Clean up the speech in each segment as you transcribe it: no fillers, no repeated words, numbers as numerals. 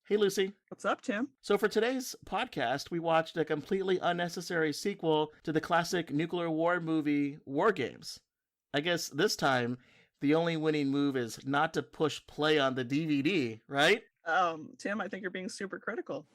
Hey, Lucy. What's up, Tim? So for today's podcast, we watched a completely unnecessary sequel to the classic nuclear war movie, WarGames. I guess this time, the only winning move is not to push play on the DVD, right? Tim, I think you're being super critical.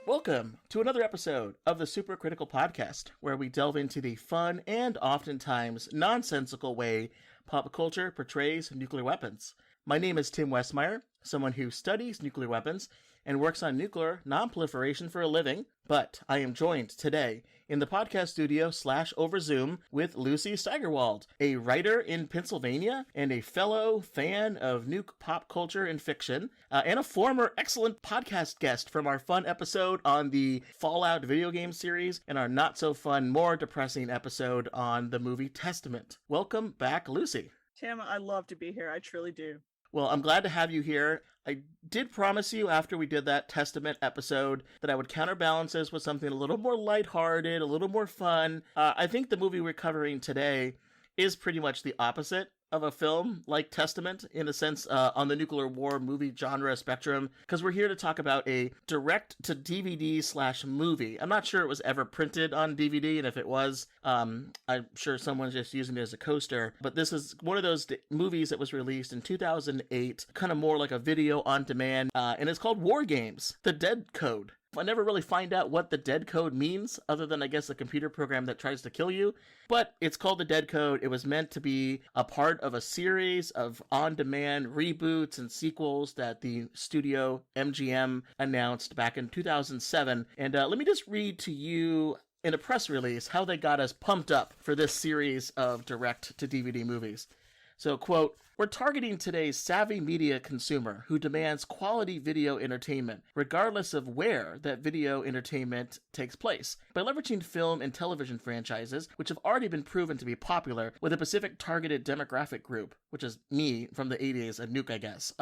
Welcome to another episode of the Super Critical Podcast, where we delve into the fun and oftentimes nonsensical way pop culture portrays nuclear weapons. My name is Tim Westmyer, someone who studies nuclear weapons and works on nuclear non-proliferation for a living, but I am joined today in the podcast studio / over Zoom with Lucy Steigerwald, a writer in Pennsylvania and a fellow fan of nuke pop culture and fiction, and a former excellent podcast guest from our fun episode on the Fallout video game series and our not-so-fun, more depressing episode on the movie Testament. Welcome back, Lucy. Tim, I love to be here. I truly do. Well, I'm glad to have you here. I did promise you after we did that Testament episode that I would counterbalance this with something a little more lighthearted, a little more fun. I think the movie we're covering today is pretty much the opposite of a film like Testament in a sense on the nuclear war movie genre spectrum, because we're here to talk about a direct-to-DVD / movie. I'm not sure it was ever printed on DVD, and if it was, I'm sure someone's just using it as a coaster, but this is one of those movies that was released in 2008, kind of more like a video on demand, and it's called WarGames, The Dead Code. I never really find out what the dead code means, other than, I guess, a computer program that tries to kill you. But it's called the dead code. It was meant to be a part of a series of on-demand reboots and sequels that the studio MGM announced back in 2007. And let me just read to you in a press release how they got us pumped up for this series of direct-to-DVD movies. So, quote, "We're targeting today's savvy media consumer who demands quality video entertainment, regardless of where that video entertainment takes place, by leveraging film and television franchises, which have already been proven to be popular with a specific targeted demographic group," which is me from the 80s, a nuke, I guess.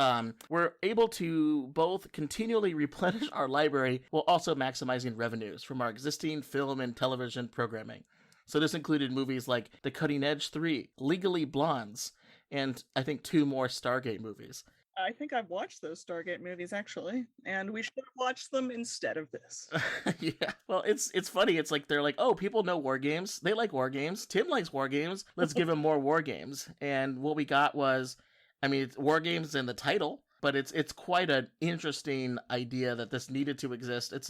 We're able to both continually replenish our library while also maximizing revenues from our existing film and television programming. So this included movies like The Cutting Edge 3, Legally Blondes, and I think 2 more Stargate movies. I think I've watched those Stargate movies, actually, and we should have watched them instead of this. Yeah. Well, it's funny. It's like they're like, oh, people know war games. They like war games. Tim likes war games. Let's give him more war games. And what we got was, I mean, it's war games in the title, but it's quite an interesting idea that this needed to exist. There's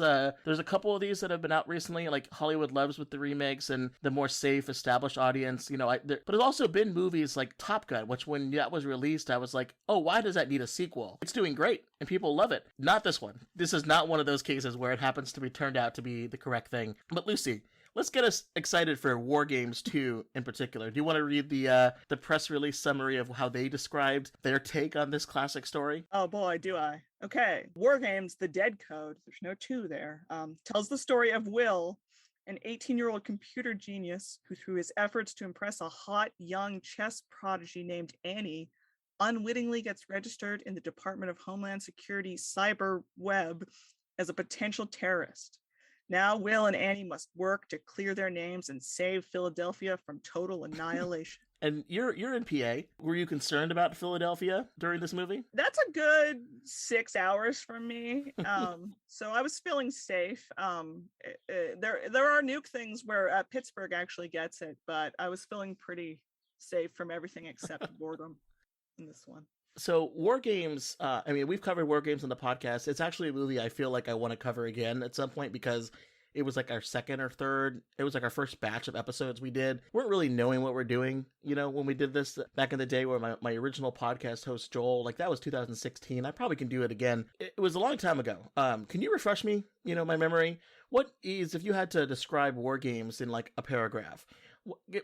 a couple of these that have been out recently, like Hollywood Loves with the remakes and the more safe, established audience, but there's also been movies like Top Gun, which when that was released, I was like, oh, why does that need a sequel? It's doing great, and people love it. Not this one. This is not one of those cases where it happens to be turned out to be the correct thing. But Lucy, let's get us excited for WarGames 2 in particular. Do you want to read the press release summary of how they described their take on this classic story? Oh boy, do I. Okay, WarGames, The Dead Code, there's no 2 there, tells the story of Will, an 18-year-old computer genius who, through his efforts to impress a hot, young chess prodigy named Annie, unwittingly gets registered in the Department of Homeland Security cyber web as a potential terrorist. Now Will and Annie must work to clear their names and save Philadelphia from total annihilation. And you're in PA. Were you concerned about Philadelphia during this movie? That's a good 6 hours from me. So I was feeling safe. There are nuke things where Pittsburgh actually gets it, but I was feeling pretty safe from everything except boredom in this one. So WarGames, we've covered WarGames on the podcast. It's actually a movie I feel like I want to cover again at some point because it was like our second or third. It was like our first batch of episodes we did. We weren't really knowing what we're doing, when we did this back in the day where my original podcast host, Joel, like that was 2016. I probably can do it again. It was a long time ago. Can you refresh me, my memory? What is, if you had to describe WarGames in like a paragraph,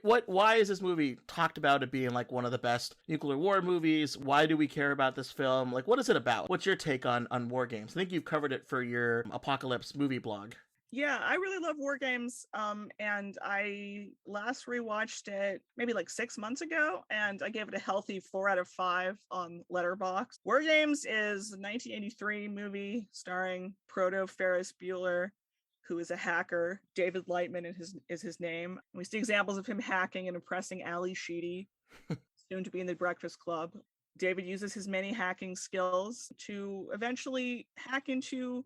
why is this movie talked about it being like one of the best nuclear war movies? Why do we care about this film? Like, what is it about? What's your take on WarGames? I think you've covered it for your Apocalypse movie blog. Yeah, I really love WarGames. And I last rewatched it maybe like 6 months ago, and I gave it a healthy 4 out of 5 on Letterboxd. WarGames is a 1983 movie starring Proto Ferris Bueller, who is a hacker. David Lightman is his name. We see examples of him hacking and impressing Ali Sheedy, soon to be in the Breakfast Club. David uses his many hacking skills to eventually hack into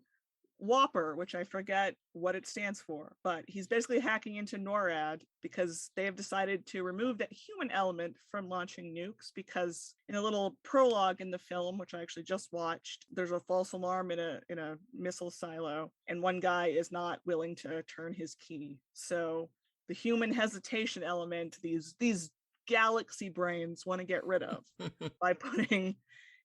WOPR, which I forget what it stands for, but he's basically hacking into NORAD because they have decided to remove that human element from launching nukes, because in a little prologue in the film, which I actually just watched, there's a false alarm in a missile silo, and one guy is not willing to turn his key. So the human hesitation element, these galaxy brains want to get rid of by putting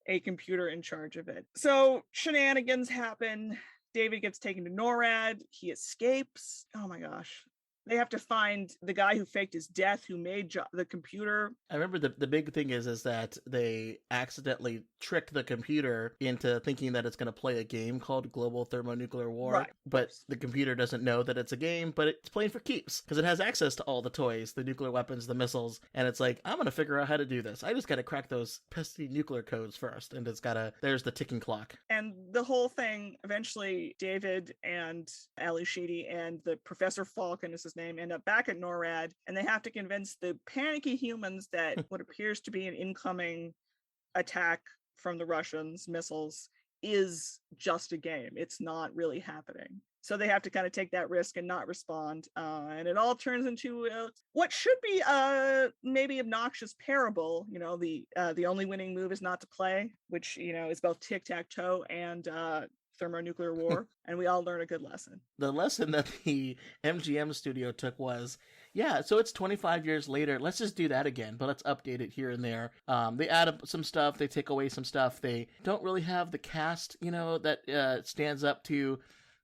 a computer in charge of it. So shenanigans happen. David gets taken to NORAD. He escapes. Oh my gosh. They have to find the guy who faked his death, who made the computer. I remember the big thing is that they accidentally trick the computer into thinking that it's going to play a game called Global Thermonuclear War. Right. But the computer doesn't know that it's a game, but it's playing for keeps because it has access to all the toys, the nuclear weapons, the missiles. And it's like, I'm going to figure out how to do this. I just got to crack those pesky nuclear codes first. And there's the ticking clock. And the whole thing, eventually, David and Ali Sheedy and the Professor Falcon is his name, end up back at NORAD, and they have to convince the panicky humans that what appears to be an incoming attack from the Russians, missiles, is just a game. It's not really happening. So they have to kind of take that risk and not respond. And it all turns into what should be a maybe obnoxious parable. The only winning move is not to play, which, is both tic-tac-toe and thermonuclear war, and we all learn a good lesson. The lesson that the MGM studio took was, so it's 25 years later. Let's just do that again, but let's update it here and there. They add up some stuff, they take away some stuff. They don't really have the cast, that stands up to,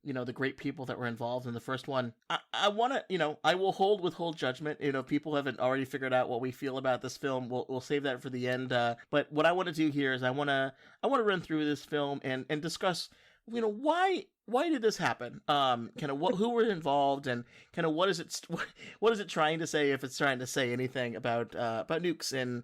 the great people that were involved in the first one. I want to, I will hold judgment. If people haven't already figured out what we feel about this film, we'll save that for the end. But what I want to do here is I want to run through this film and discuss, why did this happen? Who were involved, and kind of what is it trying to say, if it's trying to say anything about nukes and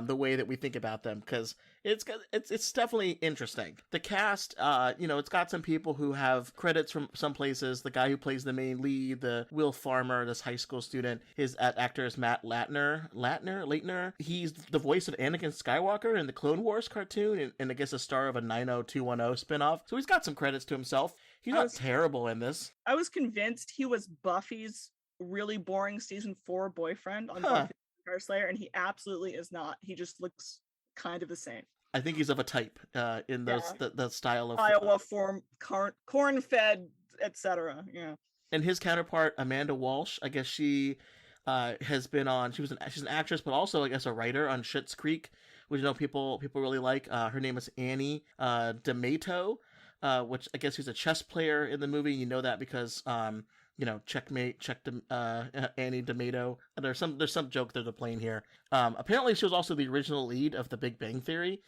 the way that we think about them, because it's definitely interesting. The cast, it's got some people who have credits from some places. The guy who plays the main lead, the Will Farmer, this high school student, his actor is Matt Latner. He's the voice of Anakin Skywalker in the Clone Wars cartoon, and I guess a star of a 90210 spinoff. So he's got some credits to himself. He's not terrible in this. I was convinced he was Buffy's really boring season 4 boyfriend on Buffy the Slayer, and he absolutely is not. He just looks kind of the same. I think he's of a type in those the style of Iowa form, corn-fed, etc. Yeah. And his counterpart, Amanda Walsh, I guess she has been on. She's an actress, but also I guess a writer on Schitt's Creek, which people really like. Her name is Annie D'Amato, which I guess she's a chess player in the movie. You know that because checkmate, Annie D'Amato. There's some joke they're playing here. Apparently she was also the original lead of The Big Bang Theory,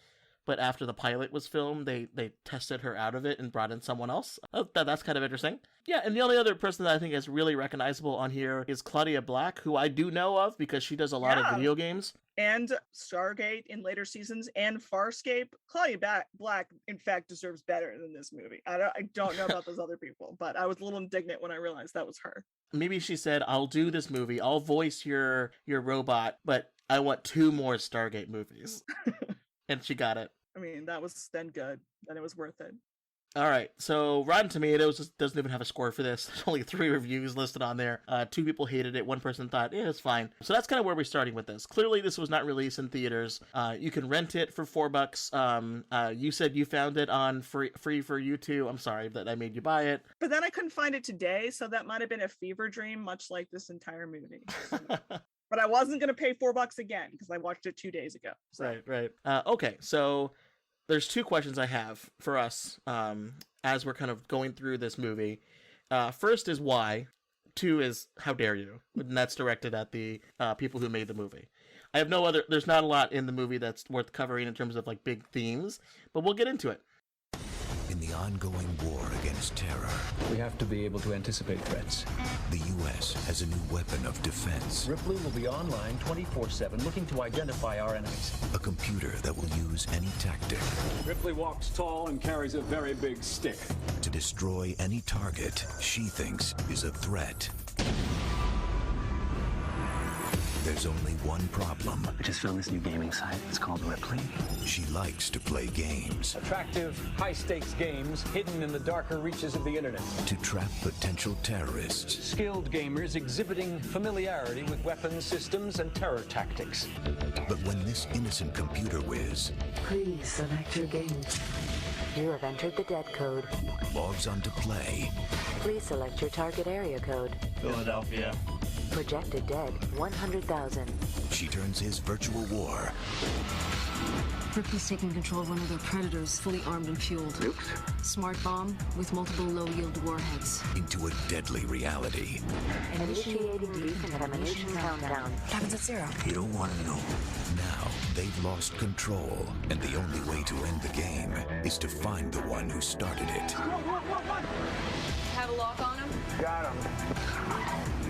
but after the pilot was filmed, they tested her out of it and brought in someone else. That's kind of interesting. Yeah, and the only other person that I think is really recognizable on here is Claudia Black, who I do know of because she does a lot of video games. And Stargate in later seasons and Farscape. Claudia Black, in fact, deserves better than this movie. I don't know about those other people, but I was a little indignant when I realized that was her. Maybe she said, I'll do this movie. I'll voice your robot, but I want 2 more Stargate movies. And she got it. I mean, that was then good. Then it was worth it. All right, so Rotten Tomatoes doesn't even have a score for this. There's only 3 reviews listed on there. 2 people hated it. 1 person thought, it's fine. So that's kind of where we're starting with this. Clearly, this was not released in theaters. You can rent it for $4. You said you found it on free for you too. I'm sorry that I made you buy it. But then I couldn't find it today, so that might have been a fever dream, much like this entire movie. But I wasn't going to pay $4 again because I watched it 2 days ago. So. Right. Okay, so there's 2 questions I have for us as we're kind of going through this movie. First is why. 2 is how dare you? And that's directed at the people who made the movie. I have there's not a lot in the movie that's worth covering in terms of like big themes, but we'll get into it. In the ongoing war against terror, We have to be able to anticipate threats. the U.S. has a new weapon of defense. Ripley will be online 24/7 looking to identify our enemies. A computer that will use any tactic Ripley walks tall and carries a very big stick. to destroy any target she thinks is a threat. There's only one problem. I just found this new gaming site. It's called Ripley. She likes to play games Attractive, high-stakes games hidden in the darker reaches of the internet. to trap potential terrorists. Skilled gamers exhibiting familiarity with weapons systems and terror tactics. But when this innocent computer whiz Please select your game. You have entered the dead code. logs on to play, Please select your target area code. Philadelphia. Projected dead, 100,000. she turns his virtual war Ripley's taking control of one of their predators, fully armed and fueled. Nukes? Smart bomb with multiple low-yield warheads. into a deadly reality. Initiating decontamination countdown. Happens at 0. You don't want to know. Now they've lost control, and the only way to end the game is to find the one who started it. Have a lock on him? Got him.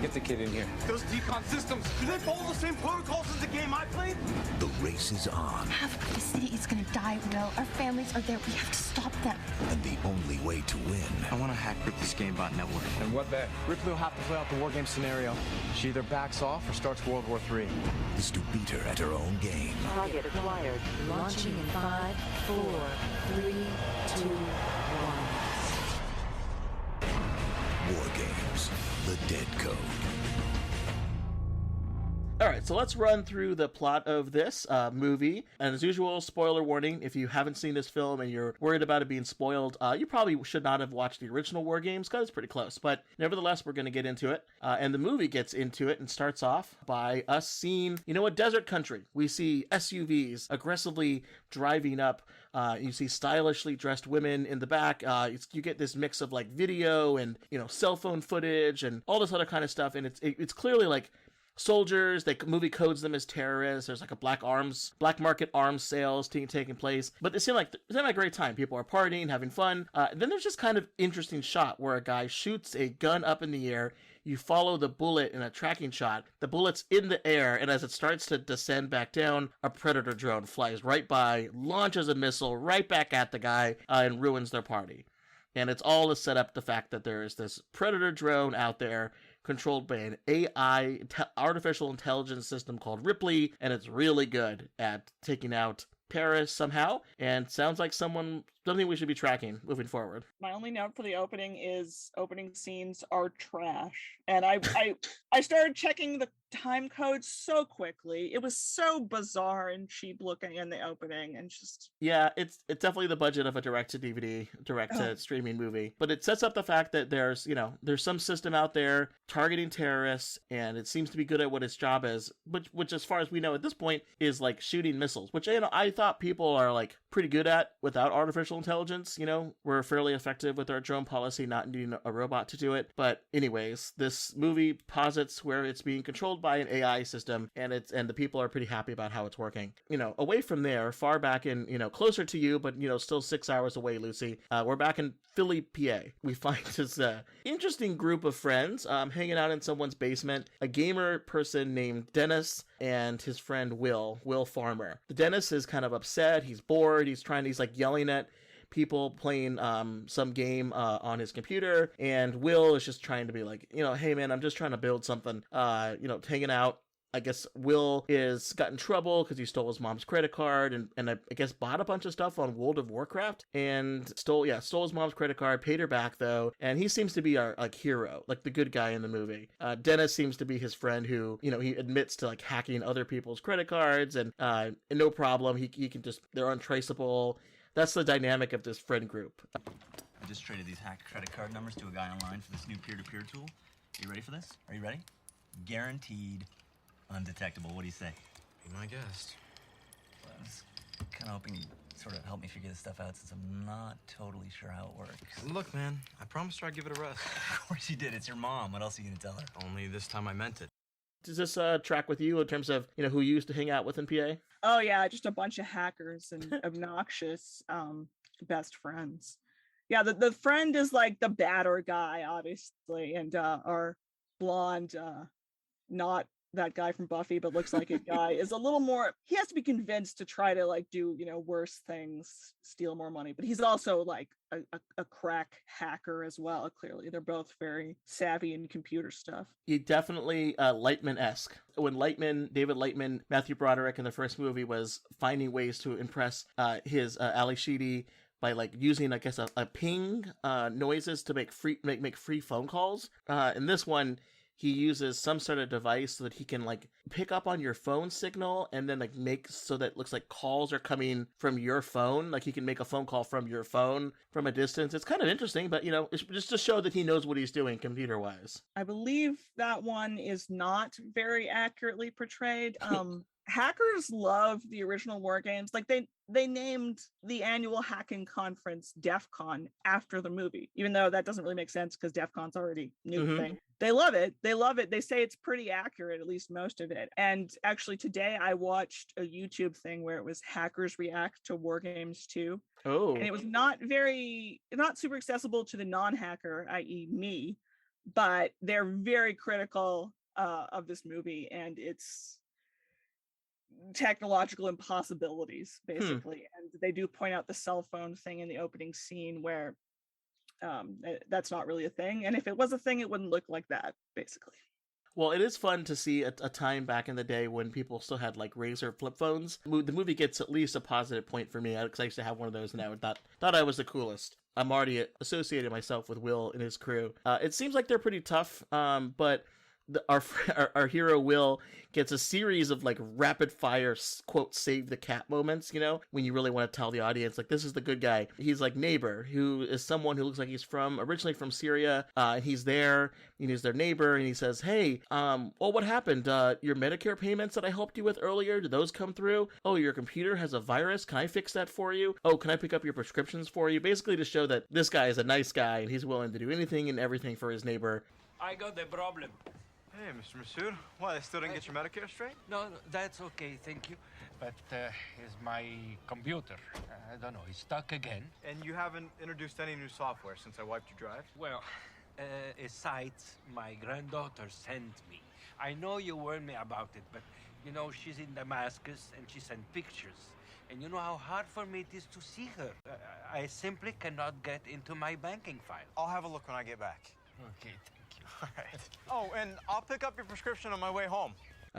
Get the kid in here. Those decon systems, do they follow the same protocols as the game I played? The race is on, Half of the city is gonna die, Will. Our families are there. We have to stop them. and the only way to win I want to hack Ripley's GameBot network. And what bet? Ripley will have to play out the WarGames scenario. She either backs off or starts World War III. is to beat her at her own game. Target acquired. Launching in 5, 4, 3, 2, 1. WarGames, the Dead Code. All right, so let's run through the plot of this movie. And as usual, spoiler warning, if you haven't seen this film and you're worried about it being spoiled, you probably should not have watched the original WarGames because it's pretty close. But nevertheless, we're going to get into it. And the movie gets into it and starts off by us seeing, a desert country. We see SUVs aggressively driving up. You see stylishly dressed women in the back. You get this mix of like video and, cell phone footage and all this other kind of stuff. And it's clearly like soldiers. The movie codes them as terrorists. There's like a black market arms sales taking place. But it seemed like a great time. People are partying, having fun. Then there's this kind of interesting shot where a guy shoots a gun up in the air. You follow the bullet in a tracking shot. The bullet's in the air, and as it starts to descend back down, a predator drone flies right by, launches a missile right back at the guy, and ruins their party. And it's all to set up the fact that there is this predator drone out there controlled by an AI, artificial intelligence system called Ripley, and it's really good at taking out terrorists somehow, and sounds like something we should be tracking moving forward. My only note for the opening is opening scenes are trash. And I started checking the time code so quickly. It was so bizarre and cheap looking in the opening, and just Yeah, it's definitely the budget of a direct to DVD, direct to streaming movie. But it sets up the fact that there's some system out there targeting terrorists, and it seems to be good at what its job is, which as far as we know at this point is like shooting missiles, which I thought people are like pretty good at without artificial intelligence. We're fairly effective with our drone policy, not needing a robot to do it. But anyways, this movie posits where it's being controlled by an AI system, and the people are pretty happy about how it's working. Away from there, far back in, closer to you, but still 6 hours away, Lucy. We're back in Philly, PA. We find this interesting group of friends hanging out in someone's basement. A gamer person named Dennis and his friend Will Farmer. The Dennis is kind of upset. He's bored. He's like yelling at people playing some game on his computer, and Will is just trying to be like, hey man, I'm just trying to build something, hanging out. I guess Will got in trouble because he stole his mom's credit card and I guess bought a bunch of stuff on World of Warcraft and stole his mom's credit card, paid her back though, and he seems to be our like hero, like the good guy in the movie. Dennis seems to be his friend who, he admits to like hacking other people's credit cards and no problem, he can just, they're untraceable. That's the dynamic of this friend group. I just traded these hacked credit card numbers to a guy online for this new peer-to-peer tool. Are you ready for this? Are you ready? Guaranteed undetectable. What do you say? Be my guest. Well, I was kind of hoping you'd sort of help me figure this stuff out since I'm not totally sure how it works. Look, man, I promised her I'd give it a rest. Of course you did. It's your mom. What else are you gonna tell her? Only this time I meant it. Does this track with you in terms of, who you used to hang out with in PA? oh yeah, just a bunch of hackers and obnoxious best friends. Yeah, the friend is like the badder guy, obviously, and our blonde, not that guy from Buffy, but looks like a guy, is a little more. He has to be convinced to try to like do worse things, steal more money. But he's also like a crack hacker as well. Clearly, they're both very savvy in computer stuff. He definitely Lightman-esque. When David Lightman, Matthew Broderick in the first movie was finding ways to impress his Ali Sheedy by like using, I guess, a ping noises to make free phone calls. In this one, he uses some sort of device so that he can like pick up on your phone signal and then like make so that it looks like calls are coming from your phone. Like he can make a phone call from your phone from a distance. It's kind of interesting, but it's just to show that he knows what he's doing computer wise. I believe that one is not very accurately portrayed. Hackers love the original WarGames. Like they named the annual hacking conference DEF CON after the movie, even though that doesn't really make sense because DEF CON's already a new thing. They love it. They say it's pretty accurate, at least most of it. And actually today I watched a YouTube thing where it was hackers react to WarGames 2. Oh. And it was not super accessible to the non-hacker, i.e. me, but they're very critical of this movie and its technological impossibilities, basically. And they do point out the cell phone thing in the opening scene where that's not really a thing. And if it was a thing, it wouldn't look like that, basically. Well, it is fun to see a time back in the day when people still had like Razor flip phones. The movie gets at least a positive point for me because I used to have one of those and I thought I was the coolest. I'm already associated myself with Will and his crew. It seems like they're pretty tough, but our hero Will gets a series of like rapid fire quote save the cat moments, when you really want to tell the audience like this is the good guy. He's like neighbor who is someone who looks like he's originally from Syria. He's there and he's their neighbor and he says, hey, what happened? Your Medicare payments that I helped you with earlier, did those come through? Oh, your computer has a virus. Can I fix that for you? Oh, can I pick up your prescriptions for you? Basically to show that this guy is a nice guy and he's willing to do anything and everything for his neighbor. I got the problem. Hey, Mr. Masood. What, I still didn't get your Medicare straight? No, that's okay, thank you. But is my computer, I don't know, it's stuck again. And you haven't introduced any new software since I wiped your drive? Well, a site my granddaughter sent me. I know you warned me about it, but, she's in Damascus and she sent pictures. And you know how hard for me it is to see her. I simply cannot get into my banking file. I'll have a look when I get back. Okay, all right. Oh, and I'll pick up your prescription on my way home.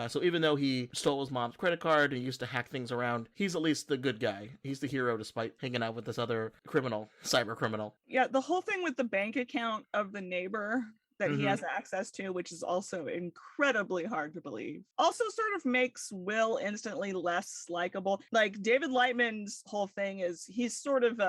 So even though he stole his mom's credit card and used to hack things around, he's at least the good guy. He's the hero despite hanging out with this other cyber criminal. Yeah, the whole thing with the bank account of the neighbor that he has access to, which is also incredibly hard to believe, also sort of makes Will instantly less likable. Like David Lightman's whole thing is he's sort of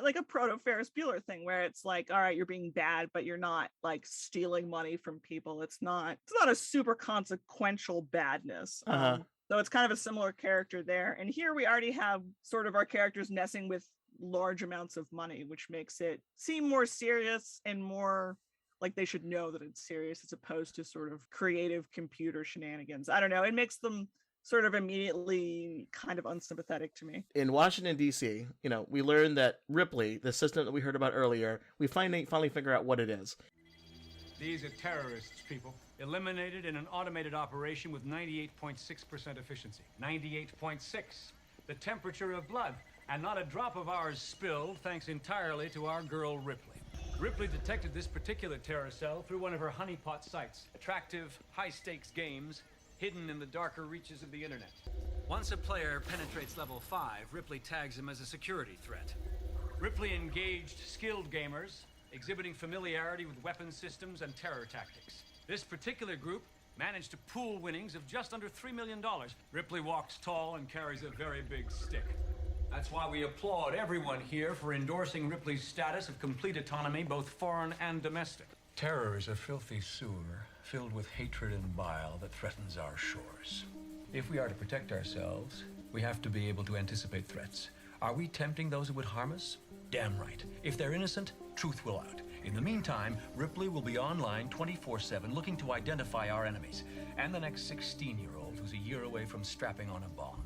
like a proto Ferris Bueller thing where it's like, all right, you're being bad, but you're not like stealing money from people. It's not a super consequential badness. So it's kind of a similar character there. And here we already have sort of our characters messing with large amounts of money, which makes it seem more serious and more like they should know that it's serious as opposed to sort of creative computer shenanigans. I don't know. It makes them sort of immediately kind of unsympathetic to me. In Washington, D.C., we learned that Ripley, the system that we heard about earlier, we finally figure out what it is. These are terrorists, people. Eliminated in an automated operation with 98.6% efficiency. 98.6. The temperature of blood. And not a drop of ours spilled thanks entirely to our girl Ripley. Ripley detected this particular terror cell through one of her honeypot sites. Attractive, high-stakes games hidden in the darker reaches of the internet. Once a player penetrates level 5, Ripley tags him as a security threat. Ripley engaged skilled gamers, exhibiting familiarity with weapon systems and terror tactics. This particular group managed to pool winnings of just under $3 million. Ripley walks tall and carries a very big stick. That's why we applaud everyone here for endorsing Ripley's status of complete autonomy, both foreign and domestic. Terror is a filthy sewer filled with hatred and bile that threatens our shores. If we are to protect ourselves, we have to be able to anticipate threats. Are we tempting those who would harm us? Damn right. If they're innocent, truth will out. In the meantime, Ripley will be online 24/7 looking to identify our enemies and the next 16-year-old who's a year away from strapping on a bomb.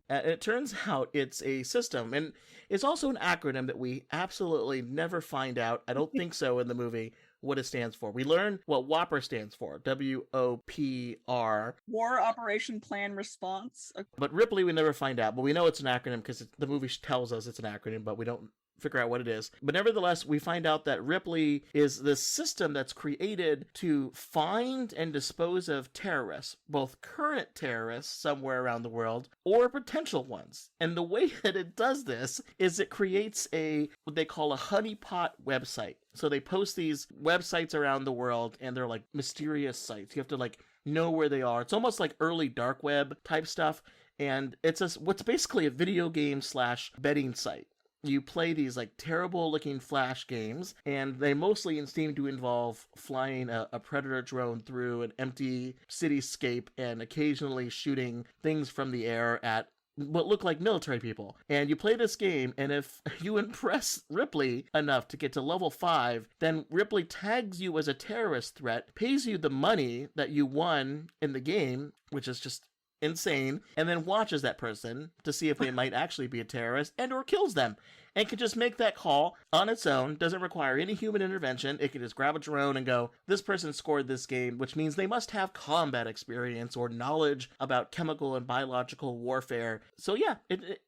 And it turns out it's a system, and it's also an acronym that we absolutely never find out. I don't think so in the movie what it stands for. We learn what WOPR stands for, WOPR. War Operation Plan Response. But Ripley we never find out, but we know it's an acronym because the movie tells us it's an acronym, but we don't figure out what it is. But nevertheless, we find out that Ripley is this system that's created to find and dispose of terrorists, both current terrorists somewhere around the world or potential ones. And the way that it does this is it creates what they call a honeypot website. So they post these websites around the world, and they're like mysterious sites. You have to like know where they are. It's almost like early dark web type stuff. And it's what's basically a video game / betting site. You play these like terrible looking flash games, and they mostly seem to involve flying a predator drone through an empty cityscape and occasionally shooting things from the air at what look like military people. And you play this game, and if you impress Ripley enough to get to level 5, then Ripley tags you as a terrorist threat, pays you the money that you won in the game, which is just insane, and then watches that person to see if they might actually be a terrorist and or kills them, and can just make that call on its own. Doesn't require any human intervention. It can just grab a drone and go, this person scored this game, which means they must have combat experience or knowledge about chemical and biological warfare. So yeah, it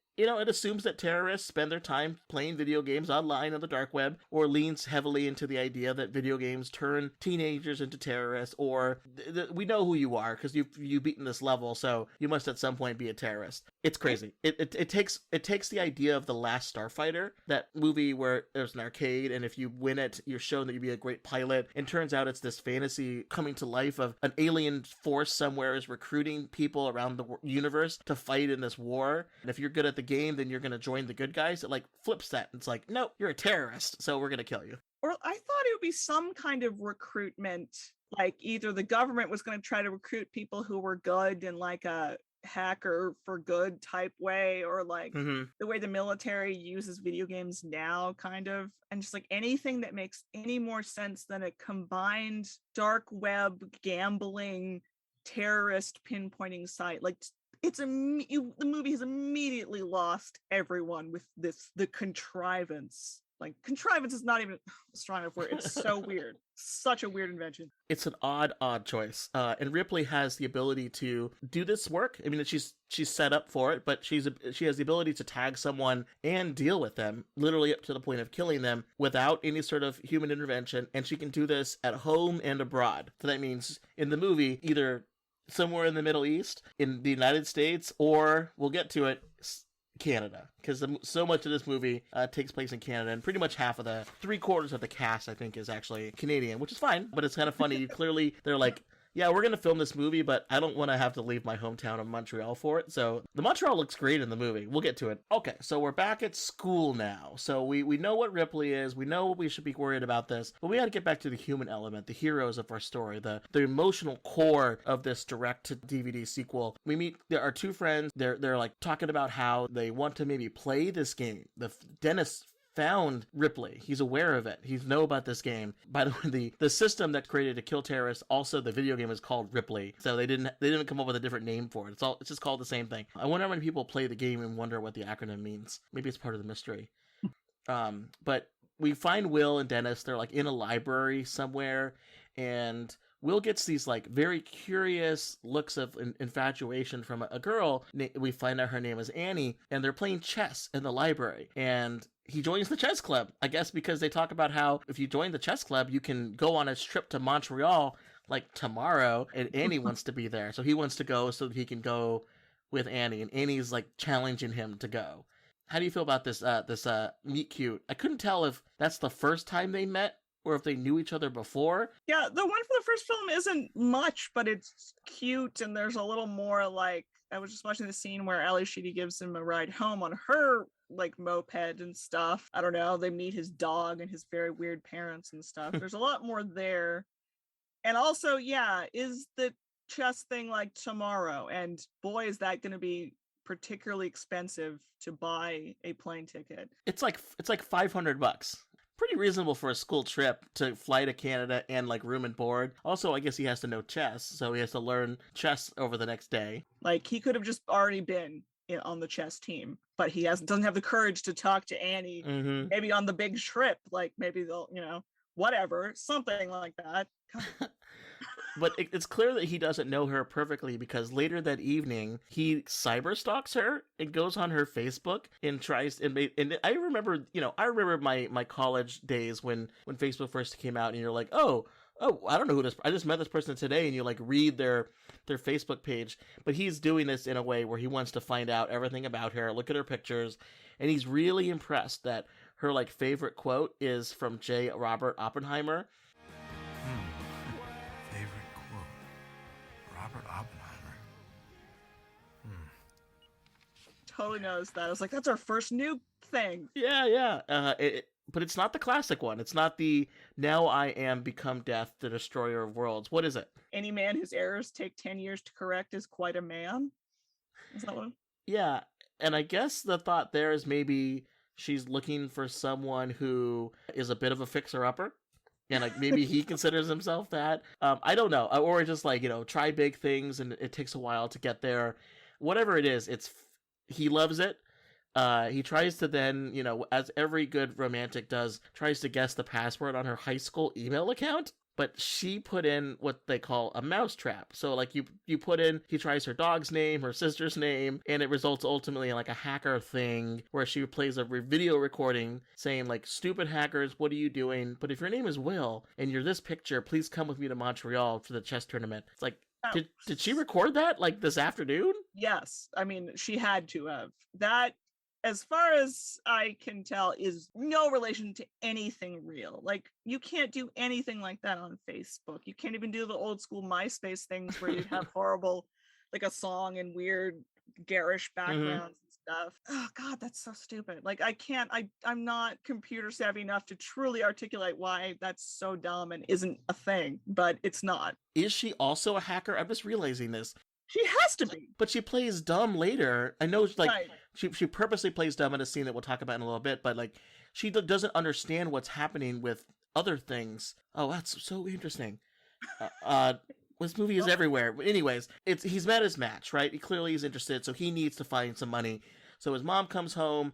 assumes that terrorists spend their time playing video games online on the dark web, or leans heavily into the idea that video games turn teenagers into terrorists, or we know who you are because you've beaten this level, so you must at some point be a terrorist. It's crazy. It takes the idea of The Last Starfighter, that movie where there's an arcade, and if you win it, you're shown that you'd be a great pilot, and turns out it's this fantasy coming to life of an alien force somewhere is recruiting people around the universe to fight in this war, and if you're good at the game, then you're going to join the good guys. It like flips that. It's like, no, you're a terrorist, so we're going to kill you. Or I thought it would be some kind of recruitment, like either the government was going to try to recruit people who were good in like a hacker for good type way, or like the way the military uses video games now, kind of, and just like anything that makes any more sense than a combined dark web gambling terrorist pinpointing site. Like the movie has immediately lost everyone with the contrivance. Like, contrivance is not even a strong enough word. It's so weird. Such a weird invention. It's an odd choice. And Ripley has the ability to do this work. I mean, she's set up for it, but she has the ability to tag someone and deal with them, literally up to the point of killing them without any sort of human intervention. And she can do this at home and abroad. So that means in the movie, either somewhere in the Middle East, in the United States, or we'll get to it, Canada, because so much of this movie takes place in Canada, and pretty much half of 3/4 of the cast, I think, is actually Canadian, which is fine, but it's kind of funny. Clearly, they're like, yeah, we're going to film this movie, but I don't want to have to leave my hometown of Montreal for it. So the Montreal looks great in the movie. We'll get to it. Okay, so we're back at school now. So we know what Ripley is. We know we should be worried about this, but we got to get back to the human element, the heroes of our story, the emotional core of this direct-to-DVD sequel. We meet our two friends. They're like talking about how they want to maybe play this game. Dennis found Ripley. He's aware of it. He knows about this game. By the way, the system that's created to kill terrorists, also the video game is called Ripley. So they didn't come up with a different name for it. It's just called the same thing. I wonder how many people play the game and wonder what the acronym means. Maybe it's part of the mystery. But we find Will and Dennis. They're like in a library somewhere, and Will gets these like very curious looks of infatuation from a girl. We find out her name is Annie, and they're playing chess in the library. And he joins the chess club, I guess, because they talk about how if you join the chess club, you can go on a trip to Montreal like tomorrow, and Annie wants to be there. So he wants to go so that he can go with Annie, and Annie's like challenging him to go. How do you feel about this meet cute? I couldn't tell if that's the first time they met or if they knew each other before. Yeah, the one from the first film isn't much, but it's cute, and there's a little more like, I was just watching the scene where Ali Sheedy gives him a ride home on her like moped and stuff. I don't know, they meet his dog and his very weird parents and stuff. There's a lot more there. And also, yeah, is the chess thing like tomorrow? And boy, is that going to be particularly expensive to buy a plane ticket. It's like $500. Pretty reasonable for a school trip to fly to Canada and like room and board. Also, I guess he has to know chess, so he has to learn chess over the next day. Like, he could have just already been on the chess team, but he doesn't have the courage to talk to Annie. Maybe on the big trip, like maybe they'll, whatever, something like that. But it's clear that he doesn't know her perfectly, because later that evening he cyberstalks her and goes on her Facebook and tries and I remember my college days when Facebook first came out, and you're like, oh, I don't know who this. I just met this person today, and you like read their Facebook page. But he's doing this in a way where he wants to find out everything about her, look at her pictures, and he's really impressed that her like favorite quote is from J. Robert Oppenheimer. Favorite quote, Robert Oppenheimer. Totally knows that. I was like, that's our first nuke thing. Yeah. But it's not the classic one. It's not the "now I am become death, the destroyer of worlds." What is it? Any man whose errors take 10 years to correct is quite a man. Is that one? Yeah, and I guess the thought there is maybe she's looking for someone who is a bit of a fixer-upper, and like maybe he considers himself that. I don't know, or just like try big things and it takes a while to get there. Whatever it is, he loves it. He tries to then, as every good romantic does, tries to guess the password on her high school email account. But she put in what they call a mousetrap. So like you put in, he tries her dog's name, her sister's name, and it results ultimately in like a hacker thing where she plays a video recording saying like, "Stupid hackers, what are you doing? But if your name is Will and you're this picture, please come with me to Montreal for the chess tournament." It's like, did she record that like this afternoon? Yes. I mean, she had to have. That, as far as I can tell, is no relation to anything real. Like, you can't do anything like that on Facebook. You can't even do the old school MySpace things where you'd have horrible, like a song and weird garish backgrounds and stuff. Oh God, that's so stupid. Like, I'm not computer savvy enough to truly articulate why that's so dumb and isn't a thing, but it's not. Is she also a hacker? I'm just realizing this. She has to be. But she plays dumb later. I know, like, right. She purposely plays dumb in a scene that we'll talk about in a little bit, but, like, she doesn't understand what's happening with other things. Oh, that's so interesting. This movie is everywhere. But anyways, he's met his match, right? Clearly he's interested, so he needs to find some money. So his mom comes home.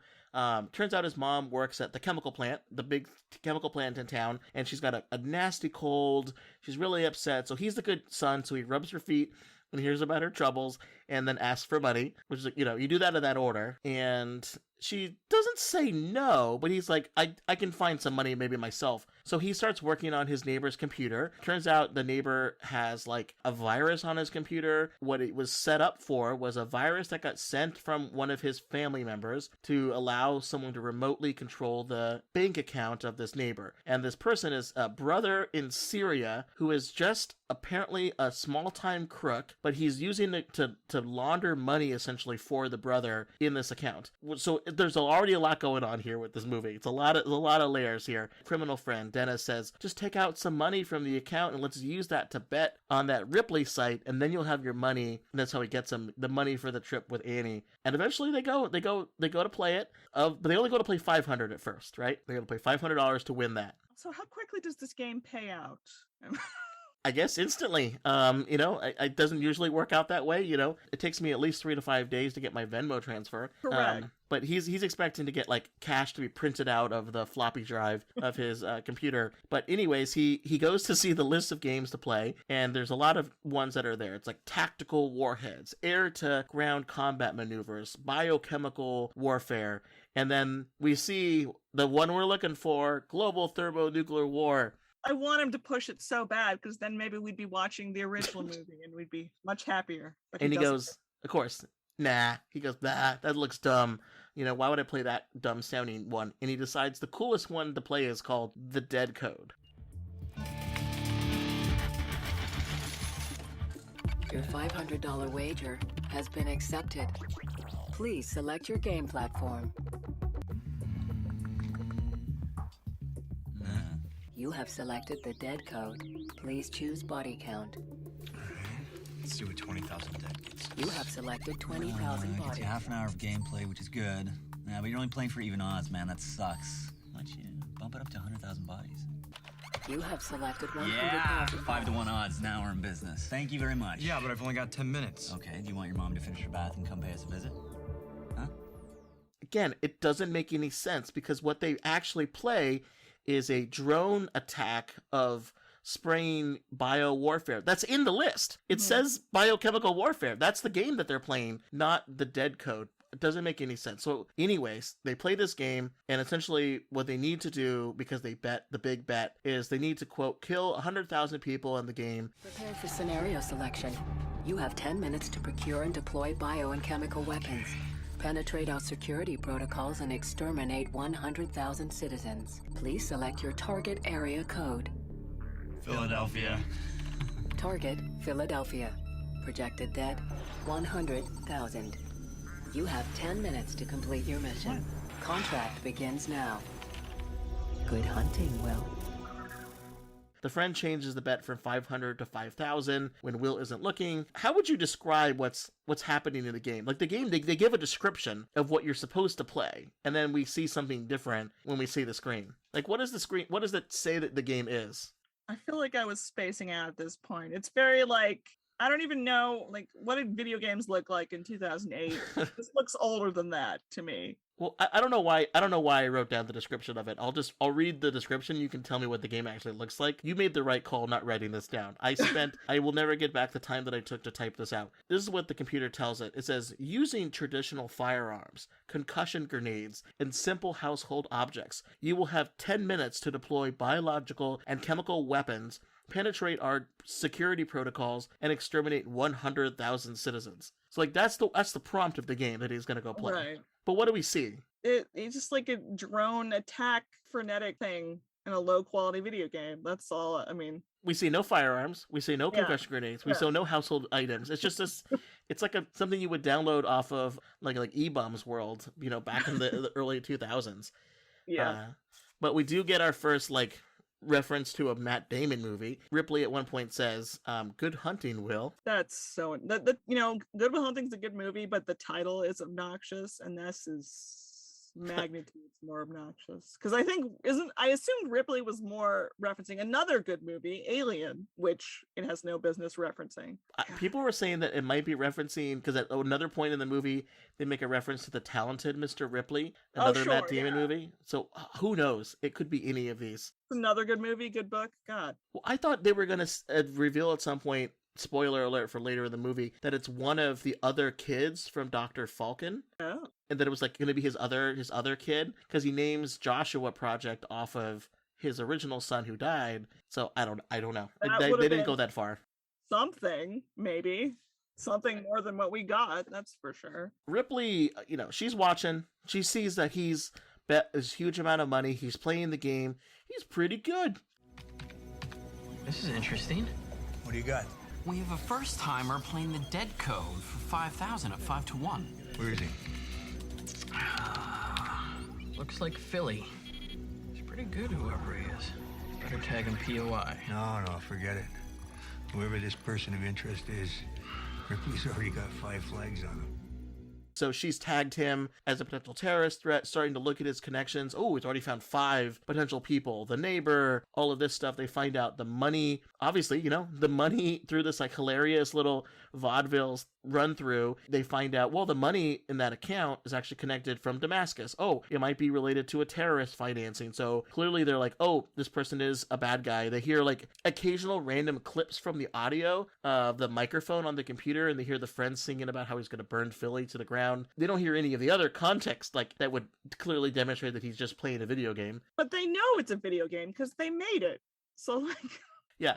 Turns out his mom works at the chemical plant, the big chemical plant in town, and she's got a nasty cold. She's really upset. So he's the good son, so he rubs her feet and hears about her troubles and then asks for money, which is, you do that in that order. And she doesn't say no, but he's like, I can find some money maybe myself. So he starts working on his neighbor's computer. Turns out the neighbor has like a virus on his computer. What it was set up for was a virus that got sent from one of his family members to allow someone to remotely control the bank account of this neighbor. And this person is a brother in Syria who is just apparently a small-time crook, but he's using it to launder money essentially for the brother in this account. So there's already a lot going on here with this movie. It's a lot of layers here. Criminal friend Dennis says, just take out some money from the account and let's use that to bet on that Ripley site, and then you'll have your money. And that's how he gets the money for the trip with Annie. And eventually they go to play it. But they only go to play $500 at first, right? They got to play $500 to win that. So how quickly does this game pay out? I guess instantly. It doesn't usually work out that way. It takes me at least 3 to 5 days to get my Venmo transfer. Correct. But he's expecting to get like cash to be printed out of the floppy drive of his computer. But anyways, he goes to see the list of games to play, and there's a lot of ones that are there. It's like tactical warheads, air to ground combat maneuvers, biochemical warfare, and then we see the one we're looking for, global thermonuclear war. I want him to push it so bad, because then maybe we'd be watching the original movie and we'd be much happier. But and he goes, of course, nah. He goes, nah, that looks dumb. Why would I play that dumb sounding one? And he decides the coolest one to play is called The Dead Code. Your $500 wager has been accepted. Please select your game platform. You have selected the dead code. Please choose body count. Let's do a 20,000 dead kids. You have selected 20,000 bodies. Half an hour of gameplay, which is good. Yeah, but you're only playing for even odds, man. That sucks. Why don't you bump it up to 100,000 bodies? You have selected 100,000. Yeah, 5-to-1 odds. Now we're in business. Thank you very much. Yeah, but I've only got 10 minutes. Okay, do you want your mom to finish her bath and come pay us a visit? again, it doesn't make any sense because what they actually play is a drone attack of spraying bio warfare. That's in the list. It says biochemical warfare. That's the game that they're playing, not the dead code. It doesn't make any sense. So anyways, they play this game, and essentially what they need to do, because they bet the big bet, is they need to, quote, kill 100,000 people in the game. Prepare for scenario selection. You have 10 minutes to procure and deploy bio and chemical weapons. Penetrate our security protocols and exterminate 100,000 citizens. Please select your target area code. Philadelphia. Target, Philadelphia. Projected dead, 100,000. You have 10 minutes to complete your mission. Contract begins now. Good hunting, Will. The friend changes the bet from 500 to 5,000 when Will isn't looking. How would you describe what's happening in the game? Like the game, they give a description of what you're supposed to play, and then we see something different when we see the screen. Like, what is the screen? What does it say that the game is? I feel like I was spacing out at this point. It's very like, I don't even know, like, what did video games look like in 2008? This looks older than that to me. Well, I don't know why. I don't know why I wrote down the description of it. I'll read the description. You can tell me what the game actually looks like. You made the right call not writing this down. I will never get back the time that I took to type this out. This is what the computer tells it. It says, using traditional firearms, concussion grenades, and simple household objects, you will have 10 minutes to deploy biological and chemical weapons, penetrate our security protocols, and exterminate 100,000 citizens. So like that's the prompt of the game that he's gonna go play. Right. But what do we see? It's just like a drone attack frenetic thing in a low quality video game. That's all. I mean, we see no firearms. We see no concussion grenades. We see no household items. It's just this. It's like something you would download off of like eBum's World, back in the early 2000s. Yeah. But we do get our first reference to a Matt Damon movie. Ripley at one point says, "Good hunting, Will." That's so Good Will Hunting's a good movie, but the title is obnoxious, and this is magnitudes more obnoxious. Because I assumed Ripley was more referencing another good movie, Alien, which it has no business referencing. People were saying that it might be referencing, because at another point in the movie they make a reference to The Talented Mr. Ripley, another Matt Damon movie. So who knows? It could be any of these. Another good movie, good book. God. Well, I thought they were going to reveal at some point, spoiler alert for later in the movie, that it's one of the other kids from Dr. Falcon. Oh. And that it was going to be his other kid, because he names Joshua Project off of his original son who died. So I don't know. They didn't go that far. Something, maybe. Something more than what we got, that's for sure. Ripley, she's watching. She sees that he's bet a huge amount of money. He's playing the game. He's pretty good. This is interesting. What do you got? We have a first timer playing the dead code for 5,000 at 5 to 1. Where is he? Looks like Philly. He's pretty good, whoever he is. Better tag him POI. No, forget it. Whoever this person of interest is, Ripley's already got 5 flags on him. So she's tagged him as a potential terrorist threat, starting to look at his connections. Oh, it's already found 5 potential people. The neighbor, all of this stuff. They find out the money, obviously, the money through this hilarious little vaudeville run through. They find out, well, the money in that account is actually connected from Damascus. Oh, it might be related to a terrorist financing. So clearly they're like, oh, this person is a bad guy. They hear occasional random clips from the audio of the microphone on the computer, and they hear the friend singing about how he's going to burn Philly to the ground. They don't hear any of the other context that would clearly demonstrate that he's just playing a video game. But they know it's a video game because they made it. So yeah.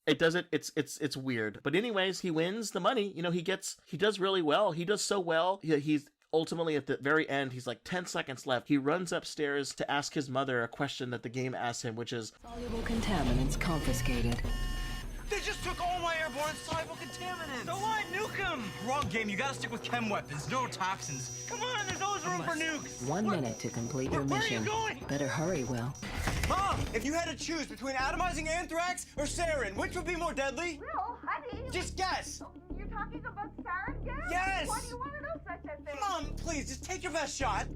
It doesn't, it's weird. But anyways, he wins the money. He does really well. He does so well. He's ultimately at the very end, he's 10 seconds left. He runs upstairs to ask his mother a question that the game asks him, which is, soluble contaminants confiscated. They just took all my airborne soluble contaminants. So what? Nuke them. Wrong game. You gotta stick with chem weapons. Neurotoxins. Come on, there's always room for nukes. 1 minute to complete your mission. Where are you going? Better hurry, Will. Mom, if you had to choose between atomizing anthrax or sarin, which would be more deadly? Will, honey. Just guess. You're talking about sarin gas? Yes. Why do you want to know such a thing? Mom, please, just take your best shot.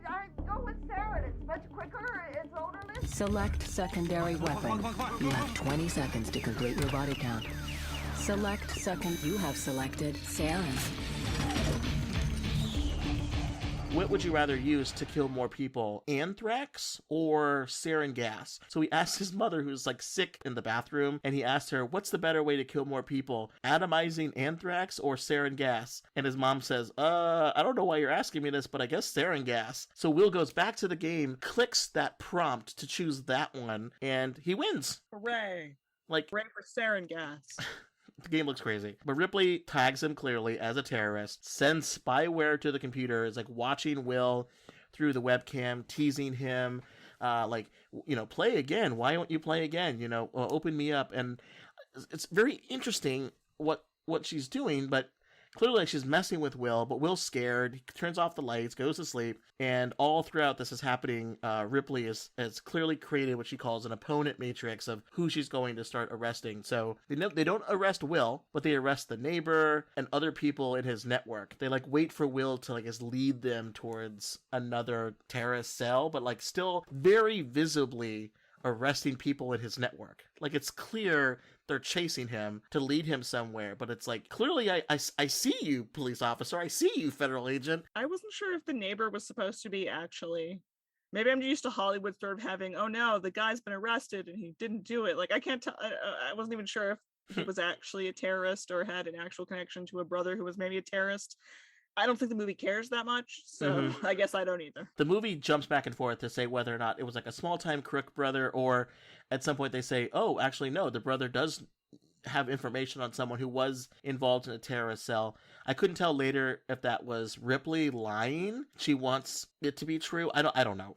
I go with sarin. It's much quicker. It's odorless. Select secondary weapon. You have 20 seconds to complete your body count. Select second. You have selected sarin. what would you rather use to kill more people, anthrax or sarin gas? So he asked his mother, who's like sick in the bathroom, and he asked her, what's the better way to kill more people, atomizing anthrax or sarin gas? And his mom says, I don't know why you're asking me this, but I guess sarin gas. So Will goes back to the game, clicks that prompt to choose that one, and he wins. Hooray. Like, hooray for sarin gas. The game looks crazy. But Ripley tags him clearly as a terrorist, sends spyware to the computer, is like watching Will through the webcam, teasing him, play again. Why won't you play again? Open me up. And it's very interesting what she's doing, but clearly she's messing with Will, but Will's scared. He turns off the lights, goes to sleep, and all throughout this is happening, Ripley has clearly created what she calls an opponent matrix of who she's going to start arresting. So they don't arrest Will, but they arrest the neighbor and other people in his network. They wait for Will to just lead them towards another terrorist cell, but still very visibly arresting people in his network. It's clear they're chasing him to lead him somewhere, but it's clearly I see you, police officer. I see you, federal agent. I wasn't sure if the neighbor was supposed to be actually. Maybe I'm used to Hollywood sort of having, oh no, the guy's been arrested and he didn't do it. I can't tell. I wasn't even sure if he was actually a terrorist or had an actual connection to a brother who was maybe a terrorist. I don't think the movie cares that much, so I guess I don't either. The movie jumps back and forth to say whether or not it was a small-time crook brother, or at some point they say, oh, actually, no, the brother does have information on someone who was involved in a terrorist cell. I couldn't tell later if that was Ripley lying. She wants it to be true. I don't know.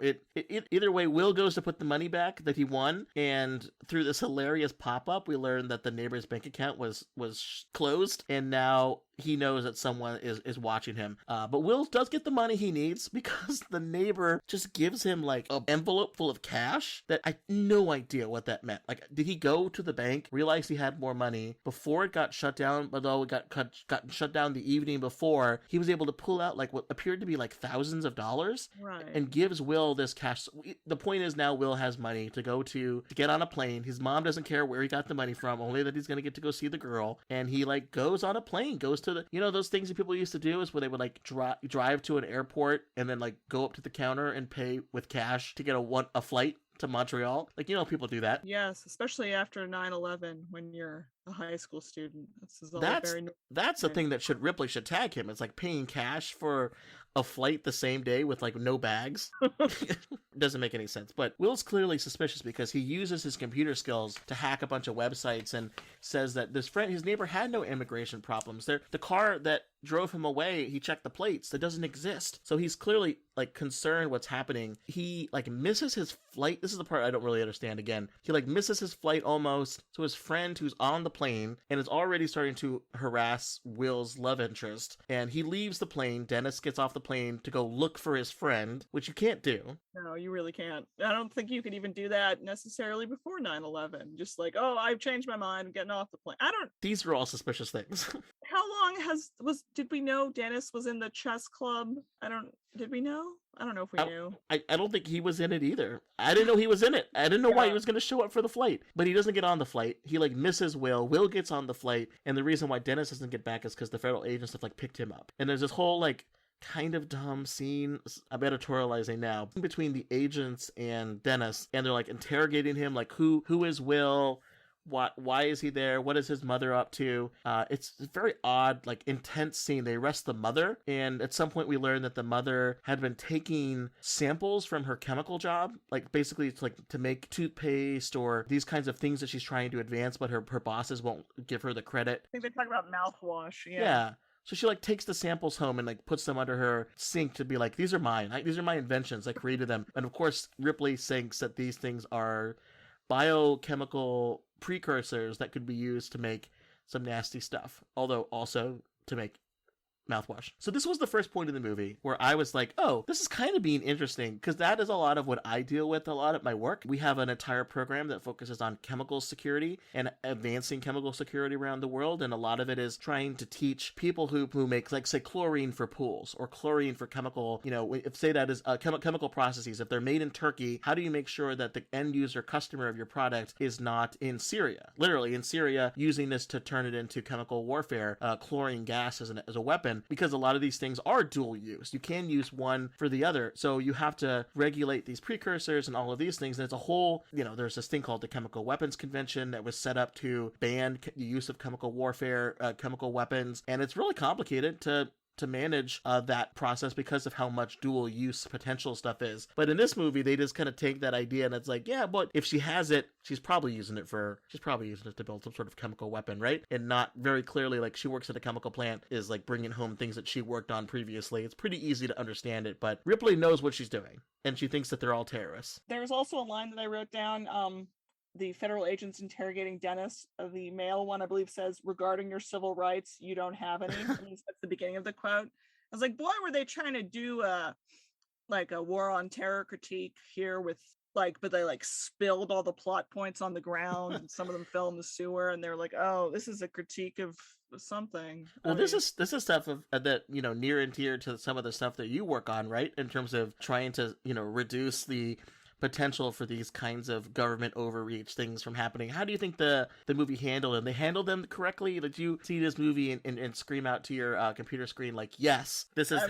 Either way, Will goes to put the money back that he won, and through this hilarious pop-up, we learn that the neighbor's bank account was closed, and now he knows that someone is watching him. But Will does get the money he needs because the neighbor just gives him an envelope full of cash that I had no idea what that meant. Did he go to the bank, realize he had more money before it got shut down, although it got shut down the evening before? He was able to pull out what appeared to be thousands of dollars, right, and gives Will this cash. The point is now Will has money to get on a plane. His mom doesn't care where he got the money from, only that he's going to get to go see the girl, and he goes on a plane, goes to the, those things that people used to do is where they would drive to an airport and then go up to the counter and pay with cash to get a flight to Montreal. People do that. Yes, especially after 9/11 when you're a high school student. That's the thing that Ripley should tag him. It's paying cash for a flight the same day with no bags. Doesn't make any sense. But Will's clearly suspicious because he uses his computer skills to hack a bunch of websites and says that his neighbor had no immigration problems. The car that drove him away, he checked the plates. That doesn't exist. So he's clearly concerned what's happening. He misses his flight. This is the part I don't really understand. Again, he misses his flight almost. So his friend who's on the plane and is already starting to harass Will's love interest, and he leaves the plane. Dennis gets off the plane to go look for his friend, which you can't do. No, you really can't. I don't think you could even do that necessarily before 9/11. Just oh, I've changed my mind, I'm getting off the plane. These are all suspicious things. How long did we know Dennis was in the chess club? Did we know? I don't know if we knew. I don't think he was in it either. I didn't know he was in it. I didn't know why he was going to show up for the flight. But he doesn't get on the flight. He misses Will. Will gets on the flight. And the reason why Dennis doesn't get back is because the federal agents have picked him up. And there's this whole kind of dumb scene, I'm editorializing now, between the agents and Dennis. And they're interrogating him, who is Will? Why is he there? What is his mother up to? It's a very odd, intense scene. They arrest the mother, and at some point we learn that the mother had been taking samples from her chemical job. Basically it's to make toothpaste or these kinds of things that she's trying to advance, but her bosses won't give her the credit. I think they talk about mouthwash. Yeah. So she takes the samples home and puts them under her sink to be these are mine. These are my inventions. I created them. And of course Ripley thinks that these things are biochemical precursors that could be used to make some nasty stuff, although also to make mouthwash. So this was the first point in the movie where I was oh, this is kind of being interesting, because that is a lot of what I deal with a lot at my work. We have an entire program that focuses on chemical security and advancing chemical security around the world, and a lot of it is trying to teach people who make say chlorine for pools or chlorine for chemical, if say that is chemical processes. If they're made in Turkey, how do you make sure that the end user customer of your product is not in Syria, literally in Syria, using this to turn it into chemical warfare, chlorine gas as a weapon? weapon, because a lot of these things are dual use. You can use one for the other. So you have to regulate these precursors and all of these things. And it's a whole, there's this thing called the Chemical Weapons Convention that was set up to ban the use of chemical warfare, chemical weapons. And it's really complicated to manage that process because of how much dual use potential stuff is. But in this movie, they just kind of take that idea and it's like, yeah, but if she has it, she's probably using it to build some sort of chemical weapon, right? And not very clearly, like, she works at a chemical plant, is like bringing home things that she worked on previously. It's pretty easy to understand it, but Ripley knows what she's doing and she thinks that they're all terrorists. There's also a line that I wrote down, the federal agents interrogating Dennis, the male one, I believe, says, "Regarding your civil rights, you don't have any." That's the beginning of the quote. I was like, boy, were they trying to do a war on terror critique here with but they spilled all the plot points on the ground and some of them fell in the sewer and they're like, oh, this is a critique of something. Well, this is stuff of that, near and dear to some of the stuff that you work on, right? In terms of trying to, reduce the potential for these kinds of government overreach things from happening. How do you think the movie handled them? They handled them correctly? Did you see this movie and scream out to your computer screen like, yes, this is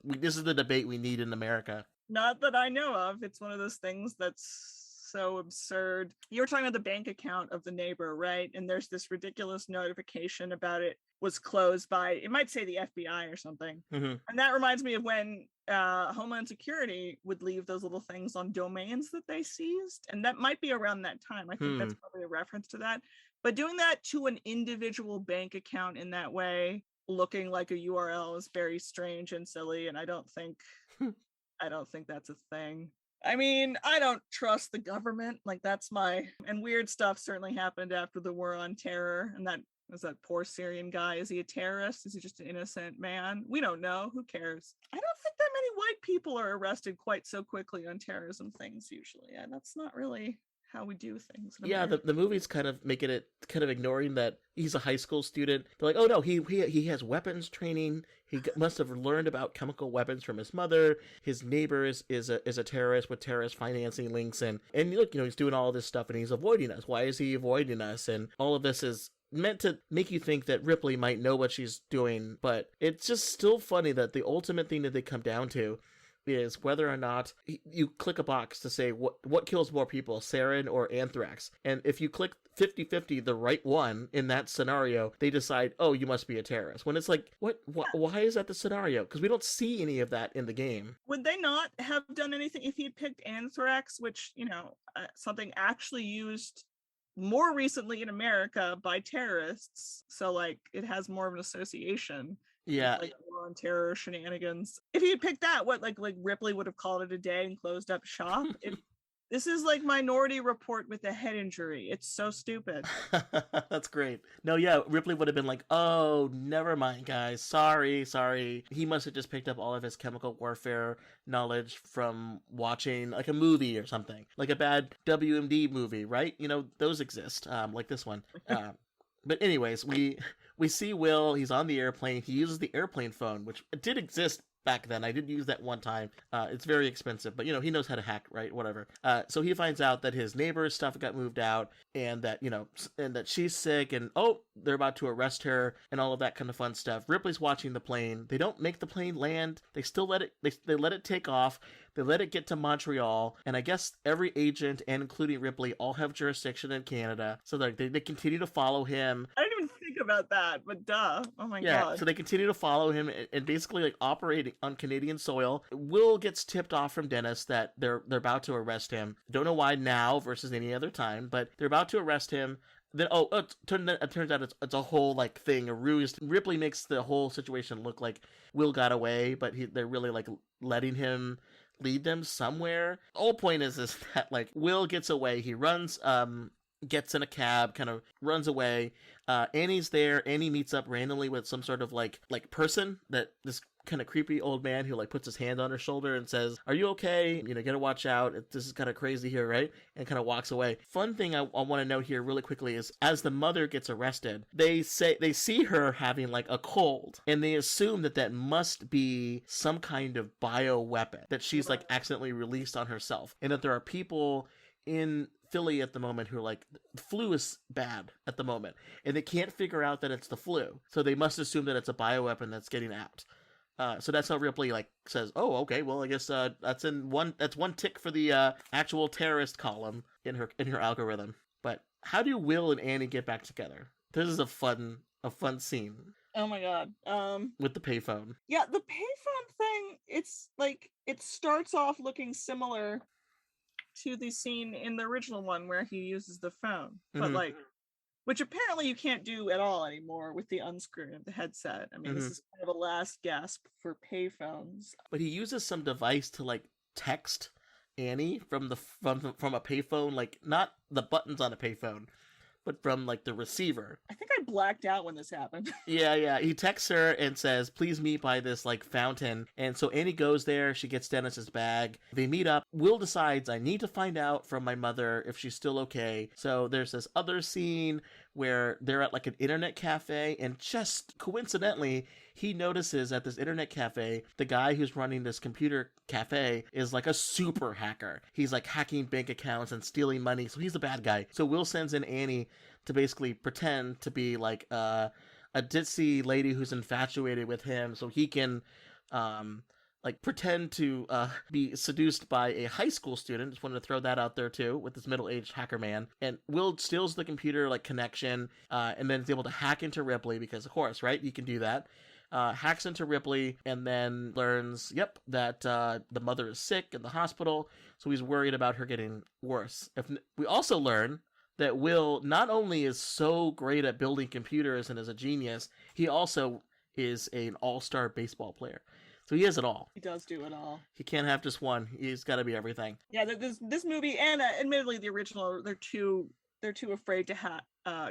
this is the debate we need in America? Not that I know of. It's one of those things that's so absurd. You were talking about the bank account of the neighbor, right? And there's this ridiculous notification about it was closed by, it might say the FBI or something. Mm-hmm. And that reminds me of when Homeland Security would leave those little things on domains that they seized. And that might be around that time. I think that's probably a reference to that. But doing that to an individual bank account in that way, looking like a URL, is very strange and silly. And I don't think that's a thing. I mean, I don't trust the government. And weird stuff certainly happened after the war on terror. And that was that poor Syrian guy. Is he a terrorist? Is he just an innocent man? We don't know. Who cares? I don't think that many white people are arrested quite so quickly on terrorism things usually. And that's not really how we do things. Yeah, the movie's kind of making it, kind of ignoring that he's a high school student. They're like, oh no, he has weapons training. He must have learned about chemical weapons from his mother. His neighbor is a terrorist with terrorist financing links, and look, he's doing all this stuff and he's avoiding us. Why is he avoiding us? And all of this is meant to make you think that Ripley might know what she's doing, but it's just still funny that the ultimate thing that they come down to is whether or not you click a box to say what kills more people, sarin or anthrax. And if you click 50-50 the right one in that scenario, they decide, oh, you must be a terrorist. When it's like, why is that the scenario? Because we don't see any of that in the game. Would they not have done anything if he had picked anthrax, which, something actually used more recently in America by terrorists? So it has more of an association. Yeah, war on terror shenanigans. If he had picked that, what like Ripley would have called it a day and closed up shop. This is like Minority Report with a head injury. It's so stupid. That's great. No, yeah, Ripley would have been like, oh, never mind, guys. Sorry. He must have just picked up all of his chemical warfare knowledge from watching like a movie or something, like a bad WMD movie, right? Those exist, like this one. But anyways, we see Will. He's on the airplane. He uses the airplane phone, which did exist back then. I did use that one time. It's very expensive, but he knows how to hack, right? Whatever. So he finds out that his neighbor's stuff got moved out, and that and that she's sick, and they're about to arrest her, and all of that kind of fun stuff. Ripley's watching the plane. They don't make the plane land. They still let it. They let it take off. They let it get to Montreal, and I guess every agent, and including Ripley, all have jurisdiction in Canada. So they continue to follow him. I didn't even think about that, but duh. Oh my god. Yeah, so they continue to follow him and basically operating on Canadian soil. Will gets tipped off from Dennis that they're about to arrest him. Don't know why now versus any other time, but they're about to arrest him. Then it turns out it's a whole thing, a ruse. Ripley makes the whole situation look like Will got away, but they're really letting him lead them somewhere. The whole point is that Will gets away. He runs, gets in a cab, kind of runs away. Annie's there. Annie meets up randomly with some sort of person, that this kind of creepy old man who puts his hand on her shoulder and says, "Are you okay? Gotta watch out. This is kind of crazy here, right?" And kind of walks away. Fun thing I want to note here really quickly is as the mother gets arrested, they see her having a cold, and they assume that must be some kind of bio weapon that she's accidentally released on herself, and that there are people in Philly at the moment who are like, the flu is bad at the moment, and they can't figure out that it's the flu, so they must assume that it's a bioweapon that's getting out. So that's how Ripley like says, "Oh, okay, well, I guess that's one tick for the actual terrorist column in her algorithm." But how do Will and Annie get back together? This is a fun scene. Oh my god. With the payphone. Yeah, the payphone thing, it's like it starts off looking similar to the scene in the original one where he uses the phone. But like, which apparently you can't do at all anymore with the unscrewing of the headset. I mean, this is kind of a last gasp for payphones. But he uses some device to like text Annie from a payphone, like not the buttons on a payphone, but from like the receiver. I think I blacked out when this happened. Yeah. He texts her and says, "Please meet by this like fountain." And so Annie goes there. She gets Dennis's bag. They meet up. Will decides, "I need to find out from my mother if she's still okay." So there's this other scene where they're at like an internet cafe, and just coincidentally, he notices at this internet cafe, the guy who's running this computer cafe is like a super hacker. He's like hacking bank accounts and stealing money, so he's the bad guy. So Will sends in Annie to basically pretend to be like a ditzy lady who's infatuated with him, so he can like pretend to be seduced by a high school student. Just wanted to throw that out there too, with this middle-aged hacker man. And Will steals the computer like connection, and then is able to hack into Ripley because, of course, right? You can do that. Hacks into Ripley and then learns, that the mother is sick in the hospital, so he's worried about her getting worse. We also learn that Will not only is so great at building computers and is a genius, he also is an all-star baseball player. So he has it all. He does do it all. He can't have just one. He's got to be everything. Yeah, this movie, and admittedly the original, they're too afraid to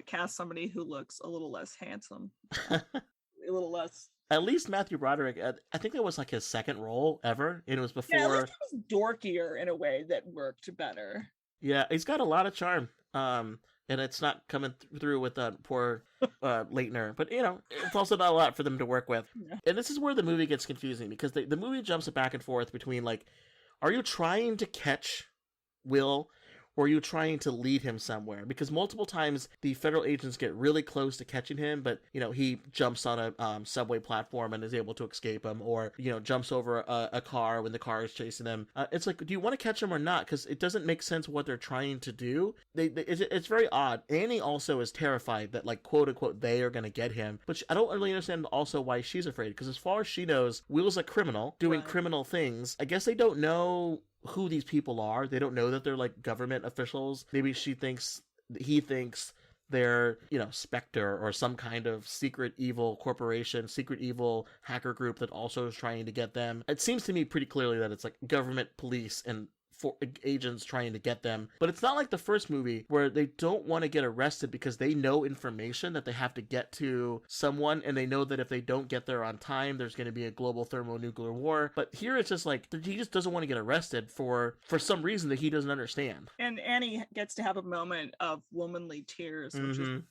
cast somebody who looks a little less handsome. A little less. At least Matthew Broderick, I think that was like his second role ever, and it was before. Yeah, at least it was dorkier in a way that worked better. Yeah, he's got a lot of charm, and it's not coming through with poor Leitner. But it's also not a lot for them to work with. Yeah. And this is where the movie gets confusing, because the movie jumps back and forth between like, are you trying to catch Will, or are you trying to lead him somewhere? Because multiple times the federal agents get really close to catching him, but he jumps on a subway platform and is able to escape him, or jumps over a car when the car is chasing him. It's like, do you want to catch him or not? Because it doesn't make sense what they're trying to do. It's very odd. Annie also is terrified that, like, quote unquote, they are going to get him, but I don't really understand also why she's afraid, because as far as she knows, Will's a criminal doing criminal things. I guess they don't know who these people are. They don't know that they're like government officials. Maybe he thinks they're, Spectre or some kind of secret evil corporation, secret evil hacker group that also is trying to get them. It seems to me pretty clearly that it's like government police and for agents trying to get them. But it's not like the first movie where they don't want to get arrested because they know information that they have to get to someone, and they know that if they don't get there on time, there's going to be a global thermonuclear war. But here it's just like, he just doesn't want to get arrested for some reason that he doesn't understand. And Annie gets to have a moment of womanly tears, which is important.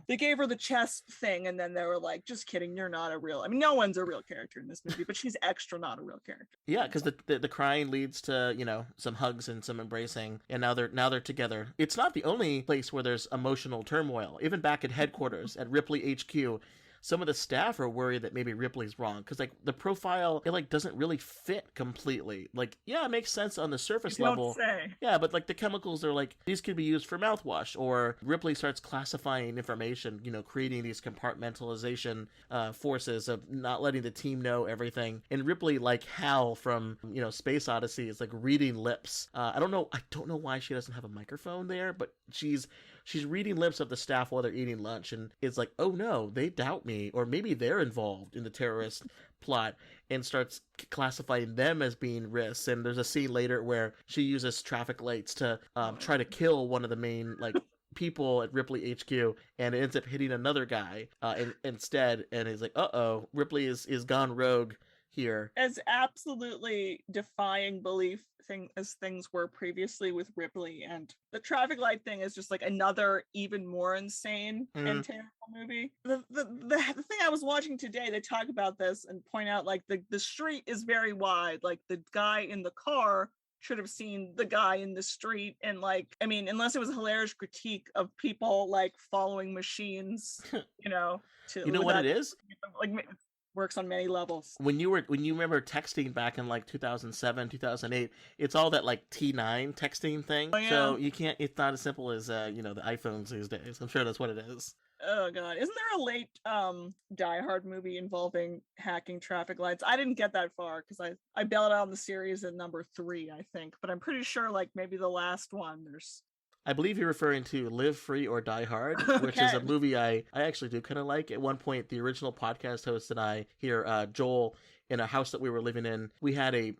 They gave her the chess thing, and then they were like, just kidding, you're not a real, no one's a real character in this movie, but she's extra not a real character. Yeah, because the crying leads to some hugs and some embracing, and now they're together. It's not the only place where there's emotional turmoil. Even back at headquarters at Ripley HQ, some of the staff are worried that maybe Ripley's wrong, because like the profile, it like doesn't really fit completely. Like, yeah, it makes sense on the surface level. Yeah, but like the chemicals are like, these could be used for mouthwash, or Ripley starts classifying information, creating these compartmentalization forces of not letting the team know everything. And Ripley, like Hal from Space Odyssey, is like reading lips. I don't know why she doesn't have a microphone there, but she's reading lips of the staff while they're eating lunch, and it's like, oh no, they doubt me, or maybe they're involved in the terrorist plot, and starts classifying them as being risks. And there's a scene later where she uses traffic lights to try to kill one of the main people at Ripley HQ, and it ends up hitting another guy instead, and he's like, uh-oh, Ripley is gone rogue here. As absolutely defying belief as things were previously with Ripley, and the traffic light thing is just like another even more insane and terrible movie. The thing I was watching today, they talk about this and point out like the street is very wide, like the guy in the car should have seen the guy in the street and like, I mean, unless it was a hilarious critique of people like following machines, you know, You know what it is? Like works on many levels. When you remember texting back in like 2007, 2008, it's all that like T9 texting thing. Oh, yeah. So you can't, it's not as simple as, you know, the iPhones these days. I'm sure that's what it is. Oh god, isn't there a late Die Hard movie involving hacking traffic lights? I didn't get that far because I bailed out on the series at number 3, I think, but I'm pretty sure like maybe the last one there's. I believe you're referring to Live Free or Die Hard, which is a movie I actually do kind of like. At one point, the original podcast host and I here, Joel, in a house that we were living in, we had a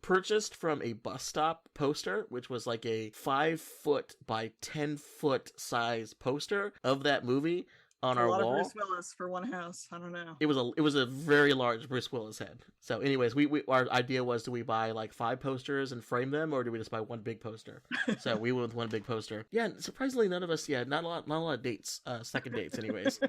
purchased from a bus stop poster, which was like a 5-foot by 10-foot size poster of that movie on our wall. A lot of Bruce Willis for one house. I don't know. It was a very large Bruce Willis head. So, anyways, our idea was, do we buy like 5 posters and frame them, or do we just buy one big poster? So we went with one big poster. Yeah, surprisingly, none of us. Yeah, not a lot of dates. Second dates, anyways.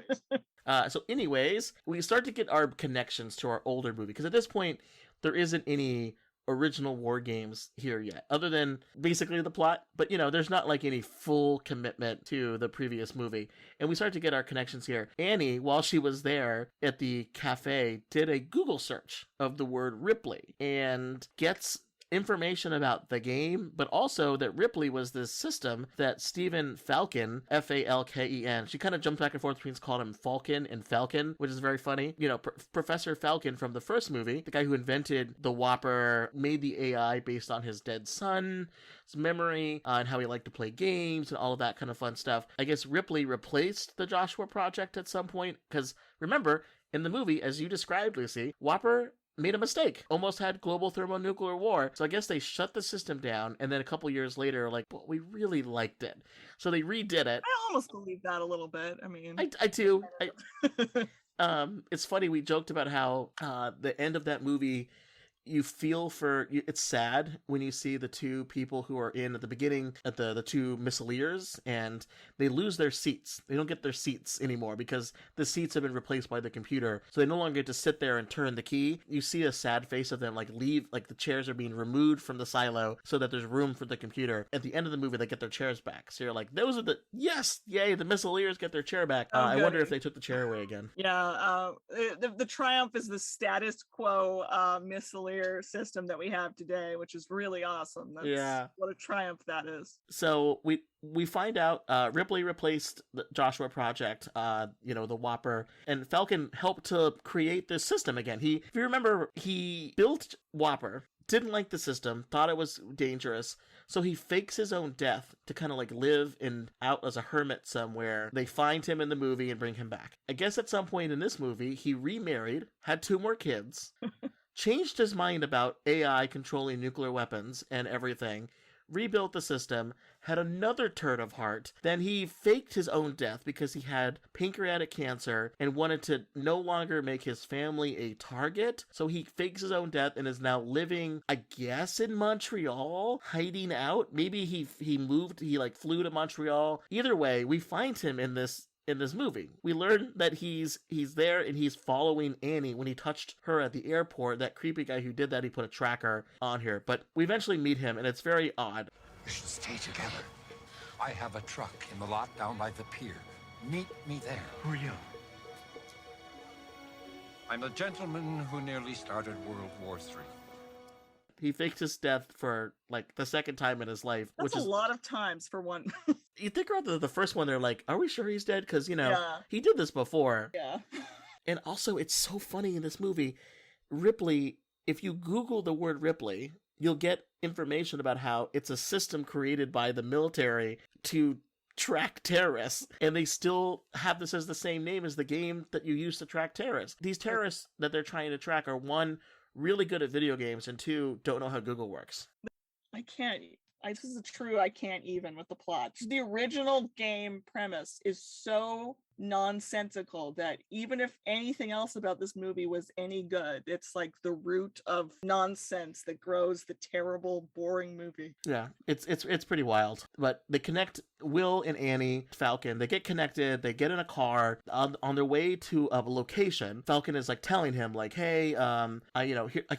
So, anyways, we start to get our connections to our older movie because at this point there isn't any original WarGames here yet, other than basically the plot, but you know, there's not like any full commitment to the previous movie, and we start to get our connections here. Annie, while she was there at the cafe, did a Google search of the word Ripley and gets information about the game, but also that Ripley was this system that Stephen Falken, Falken, she kind of jumped back and forth between calling him Falcon and Falcon, which is very funny. You know, Professor Falcon from the first movie, the guy who invented the WOPR, made the AI based on his dead son's memory, and how he liked to play games and all of that kind of fun stuff. I guess Ripley replaced the Joshua Project at some point, because remember, in the movie, as you described, Lucy, WOPR made a mistake, almost had global thermonuclear war. So I guess they shut the system down, and then a couple years later, like, well, we really liked it, so they redid it. I almost believe that a little bit. I mean, I do. It's funny, we joked about how the end of that movie, you feel for, it's sad when you see the two people who are in at the beginning, at the two missileers, and they lose their seats. They don't get their seats anymore because the seats have been replaced by the computer. So they no longer get to sit there and turn the key. You see a sad face of them like leave, like the chairs are being removed from the silo so that there's room for the computer. At the end of the movie, they get their chairs back. So you're like, those are the, yes, yay, the missileers get their chair back. I wonder if they took the chair away again. Yeah, the triumph is the status quo missileer system that we have today, which is really awesome. That's what a triumph that is. So we find out Ripley replaced the Joshua Project, you know, the WOPR, and Falcon helped to create this system again. If you remember, he built WOPR, didn't like the system, thought it was dangerous, so he fakes his own death to kind of like live out as a hermit somewhere. They find him in the movie and bring him back. I guess at some point in this movie, he remarried, had 2 more kids, changed his mind about AI controlling nuclear weapons and everything, rebuilt the system, had another turn of heart. Then he faked his own death because he had pancreatic cancer and wanted to no longer make his family a target. So he fakes his own death and is now living, I guess, in Montreal, hiding out. Maybe he moved, he like flew to Montreal. Either way, we find him in this movie. We learn that he's there and he's following Annie. When he touched her at the airport, that creepy guy who did that, he put a tracker on here. But we eventually meet him, and it's very odd. We should stay together. I have a truck in the lot down by the pier. Meet me there. Who are you? I'm a gentleman who nearly started World War III. He faked his death for like the second time in his life. That's a lot of times for one. You think about the first one, they're like, are we sure he's dead? Because, you know, he did this before. Yeah. And also, it's so funny in this movie. Ripley, if you Google the word Ripley, you'll get information about how it's a system created by the military to track terrorists, and they still have this as the same name as the game that you use to track terrorists. These terrorists that they're trying to track are, 1, really good at video games, and 2, don't know how Google works. I can't. This is true. I can't even with the plot. The original game premise is so nonsensical that even if anything else about this movie was any good, it's like the root of nonsense that grows the terrible, boring movie. Yeah, it's pretty wild. But they connect Will and Annie, Falcon. They get connected. They get in a car on their way to a location. Falcon is like telling him like, "Hey,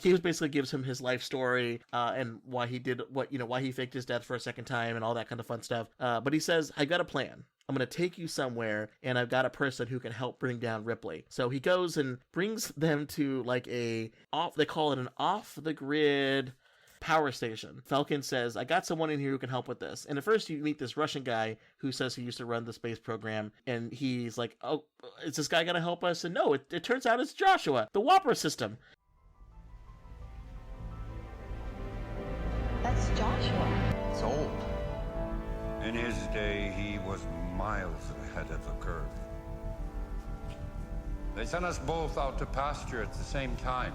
he basically gives him his life story and why he did why he faked his death for a second time and all that kind of fun stuff." But he says, "I got a plan. I'm going to take you somewhere, and I've got a person who can help bring down Ripley." So he goes and brings them to like they call it an off-the-grid power station. Falcon says, "I got someone in here who can help with this." And at first you meet this Russian guy who says he used to run the space program, and he's like, "Oh, is this guy going to help us?" And no, it turns out it's Joshua, the WOPR system. That's Joshua. It's old. In his day, he was miles ahead of the curve. They sent us both out to pasture at the same time.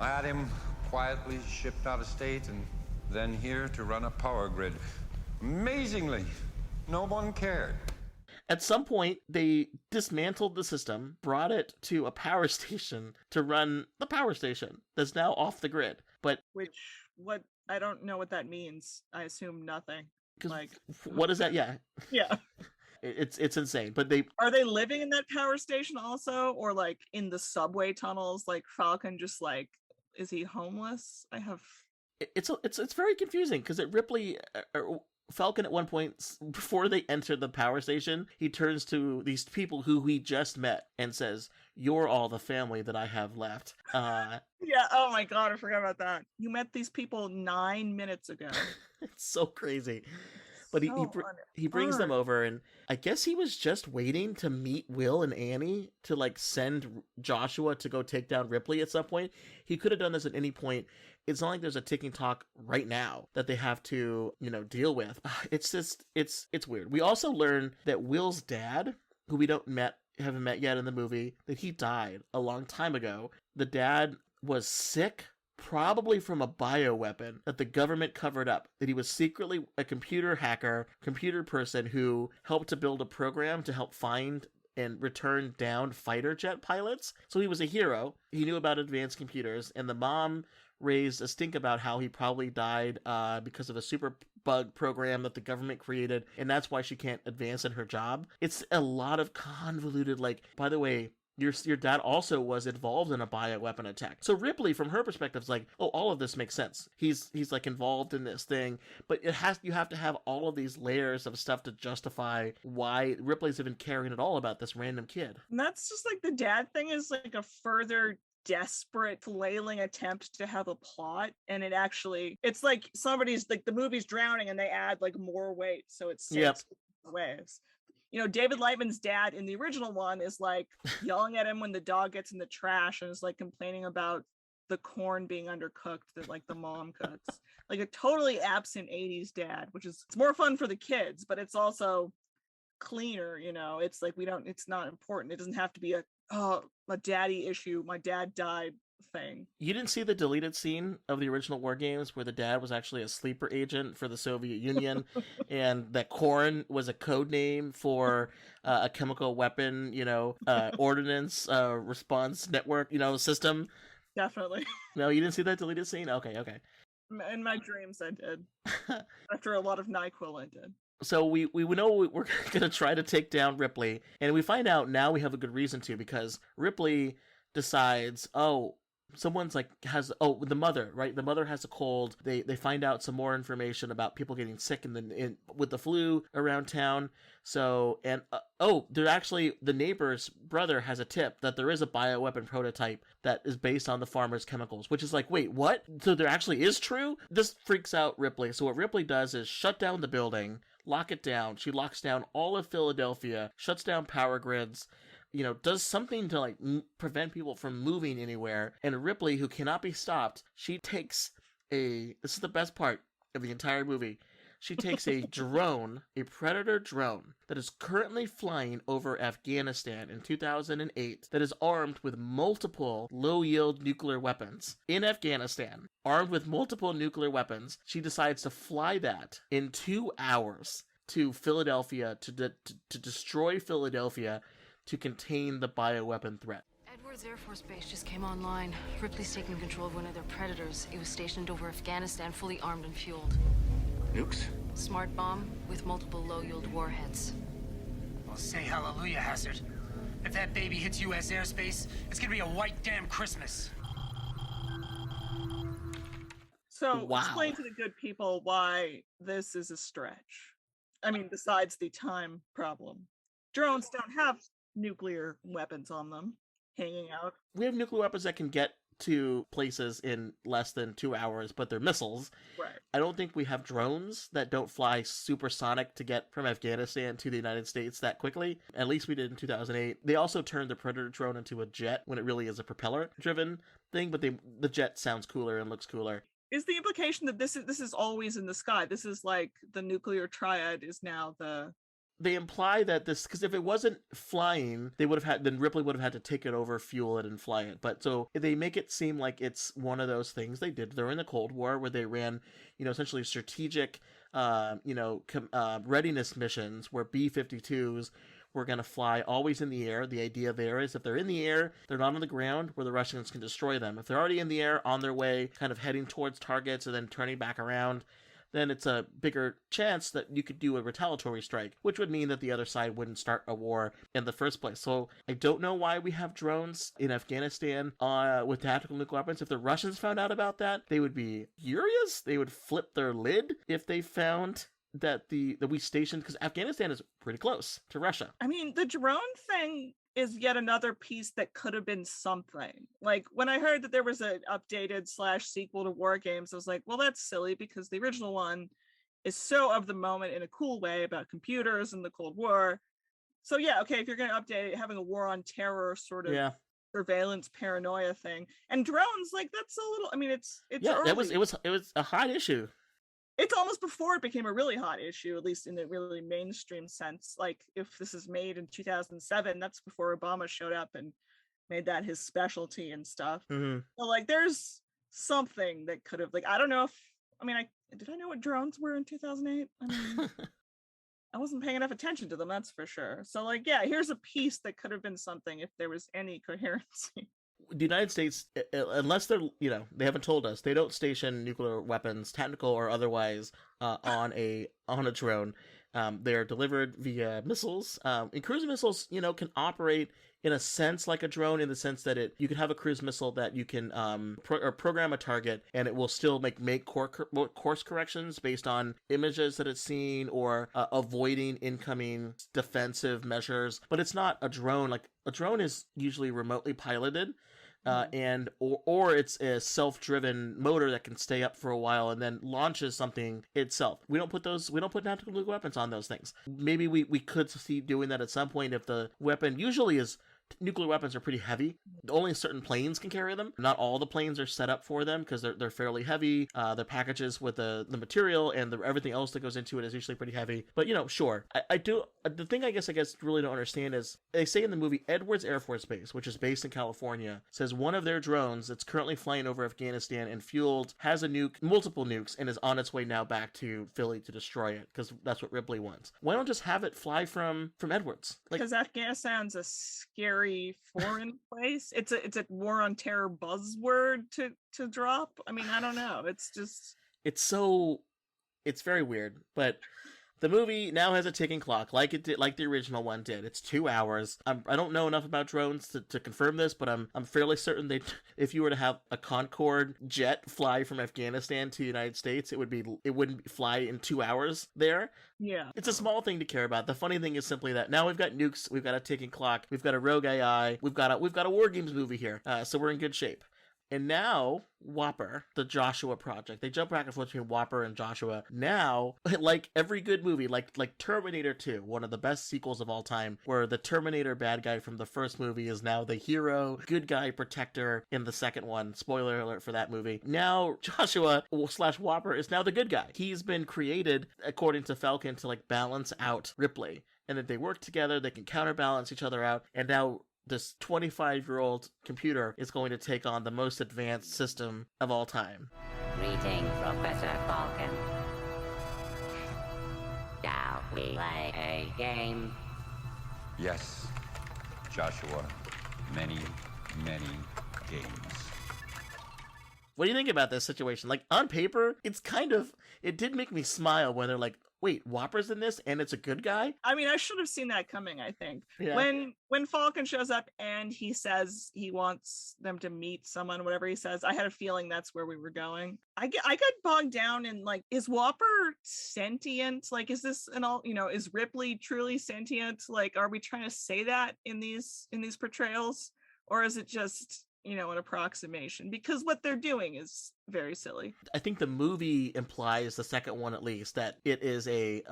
I had him quietly shipped out of state and then here to run a power grid. Amazingly, no one cared. At some point, they dismantled the system, brought it to a power station to run the power station that's now off the grid. But what I don't know what that means. I assume nothing. Like, what is that? Yeah. Yeah. It's insane. But are they living in that power station also, or like in the subway tunnels? Like Falcon just like, is he homeless? It's very confusing because Falcon at one point, before they enter the power station, he turns to these people who he just met and says, "You're all the family that I have left." Yeah, oh my god, I forgot about that. You met these people 9 minutes ago. It's so crazy. But he brings them over, and I guess he was just waiting to meet Will and Annie to like send Joshua to go take down Ripley at some point. He could have done this at any point. It's not like there's a ticking clock right now that they have to, deal with. It's just, it's weird. We also learn that Will's dad, who we haven't met yet in the movie, that he died a long time ago. The dad was sick, probably from a bioweapon that the government covered up, that he was secretly a computer person who helped to build a program to help find and return downed fighter jet pilots. So he was a hero. He knew about advanced computers, and the mom raised a stink about how he probably died because of a super bug program that the government created, and that's why she can't advance in her job. It's a lot of convoluted, like, by the way, your dad also was involved in a bioweapon attack. So Ripley, from her perspective, is like, oh, all of this makes sense. He's like involved in this thing, but you have to have all of these layers of stuff to justify why Ripley's even caring at all about this random kid. And that's just like the dad thing is like a further desperate flailing attempt to have a plot, and it's like somebody's like, the movie's drowning and they add like more weight so it sinks waves. David Lightman's dad in the original one is like yelling at him when the dog gets in the trash and is like complaining about the corn being undercooked that like the mom cooks. Like a totally absent 80s dad, it's more fun for the kids, but it's also cleaner, it's like it's not important. It doesn't have to be a daddy issue, my dad died thing. You didn't see the deleted scene of the original WarGames where the dad was actually a sleeper agent for the Soviet Union and that corn was a code name for a chemical weapon, ordnance response network, system? Definitely. No, you didn't see that deleted scene? Okay. In my dreams I did. After a lot of NyQuil I did. So we know we're going to try to take down Ripley, and we find out now we have a good reason to, because Ripley decides, someone's like the mother, right? The mother has a cold. They find out some more information about people getting sick with the flu around town. So, and they're actually, the neighbor's brother has a tip that there is a bioweapon prototype that is based on the farmer's chemicals, which is like, wait, what? So there actually is true? This freaks out Ripley. So what Ripley does is shut down the building, lock it down. She locks down all of Philadelphia, shuts down power grids, does something to like prevent people from moving anywhere. And Ripley, who cannot be stopped, she takes this is the best part of the entire movie. She takes a drone, a Predator drone, that is currently flying over Afghanistan in 2008, that is armed with multiple low-yield nuclear weapons. In Afghanistan, armed with multiple nuclear weapons, she decides to fly that in 2 hours to Philadelphia to destroy Philadelphia to contain the bioweapon threat. Edwards Air Force Base just came online. Ripley's taking control of one of their predators. It was stationed over Afghanistan, fully armed and fueled. Nukes? Smart bomb with multiple low-yield warheads. Well, say hallelujah, Hazard. If that baby hits U.S. airspace, it's gonna be a white damn Christmas. So Wow. explain to the good people why this is a stretch. I mean, besides the time problem. Drones don't have nuclear weapons on them hanging out. We have nuclear weapons that can get to places in less than 2 hours, but they're missiles. Right. I don't think we have drones that don't fly supersonic to get from Afghanistan to the United States that quickly. At least we did in 2008. They also turned the Predator drone into a jet when it really is a propeller-driven thing, but the jet sounds cooler and looks cooler. Is the implication that this is always in the sky? This is like the nuclear triad is now the... They imply that this, because if it wasn't flying, then Ripley would have had to take it over, fuel it, and fly it. But so they make it seem like it's one of those things they did during the Cold War, where they ran, essentially strategic, readiness missions where B-52s were going to fly always in the air. The idea there is if they're in the air, they're not on the ground where the Russians can destroy them. If they're already in the air, on their way, kind of heading towards targets and then turning back around, then it's a bigger chance that you could do a retaliatory strike, which would mean that the other side wouldn't start a war in the first place. So I don't know why we have drones in Afghanistan with tactical nuclear weapons. If the Russians found out about that, they would be furious. They would flip their lid if they found that we stationed, because Afghanistan is pretty close to Russia. I mean, the drone thing is yet another piece that could have been something. Like, when I heard that there was an updated / sequel to WarGames, I was like, well, that's silly, because the original one is so of the moment in a cool way about computers and the Cold War. So yeah, okay, if you're going to update it, having a war on terror sort of surveillance paranoia thing, and drones, like, that's a little, I mean, it's early. it was a hot issue. It's almost before it became a really hot issue, at least in a really mainstream sense. Like, if this is made in 2007, that's before Obama showed up and made that his specialty and stuff. Mm-hmm. So, like, there's something that could have, like, I don't know if, I mean, did I know what drones were in 2008? I mean, I wasn't paying enough attention to them, that's for sure. So, like, yeah, here's a piece that could have been something if there was any coherency. The United States, unless they're, they haven't told us, they don't station nuclear weapons, technical or otherwise, on a drone. They're delivered via missiles. And cruise missiles, can operate in a sense like a drone, in the sense that you can have a cruise missile that you can program a target, and it will still make course corrections based on images that it's seen or avoiding incoming defensive measures. But it's not a drone. Like, a drone is usually remotely piloted. And or it's a self-driven motor that can stay up for a while and then launches something itself. We don't put tactical nuclear weapons on those things. Maybe we could see doing that at some point if the weapon usually is. Nuclear weapons are pretty heavy. Only certain planes can carry them. Not all the planes are set up for them because they're fairly heavy. Their packages with the material and everything else that goes into it is usually pretty heavy. But, sure. I do. The thing I guess really don't understand is they say in the movie Edwards Air Force Base, which is based in California, says one of their drones that's currently flying over Afghanistan and fueled has a nuke, multiple nukes, and is on its way now back to Philly to destroy it because that's what Ripley wants. Why don't just have it fly from Edwards? Because Afghanistan's a scary foreign place. It's a war on terror buzzword to drop. I mean, I don't know. It's very weird. But the movie now has a ticking clock, like it did, like the original one did. It's 2 hours. I don't know enough about drones to confirm this, but I'm fairly certain that if you were to have a Concorde jet fly from Afghanistan to the United States, it wouldn't fly in 2 hours there. Yeah. It's a small thing to care about. The funny thing is simply that now we've got nukes, we've got a ticking clock, we've got a rogue AI, we've got a WarGames movie here, so we're in good shape. And now, WOPR, the Joshua Project, they jump back and forth between WOPR and Joshua. Now, like every good movie, like Terminator 2, one of the best sequels of all time, where the Terminator bad guy from the first movie is now the hero, good guy protector in the second one. Spoiler alert for that movie. Now, Joshua / WOPR is now the good guy. He's been created, according to Falcon, to balance out Ripley. And that they work together, they can counterbalance each other out, and now this 25-year-old computer is going to take on the most advanced system of all time. Greetings, Professor Falcon. Shall we play a game? Yes, Joshua. Many, many games. What do you think about this situation? Like, on paper, it's kind of, it did make me smile when they're like, wait, Whopper's in this and it's a good guy? I mean, I should have seen that coming, I think. Yeah. When Falcon shows up and he says he wants them to meet someone, whatever he says, I had a feeling that's where we were going. I got bogged down in, like, is Whopper sentient? Like, is this an all, is Ripley truly sentient? Like, are we trying to say that in these portrayals? Or is it just, an approximation? Because what they're doing is very silly. I think the movie implies, the second one at least, that it is it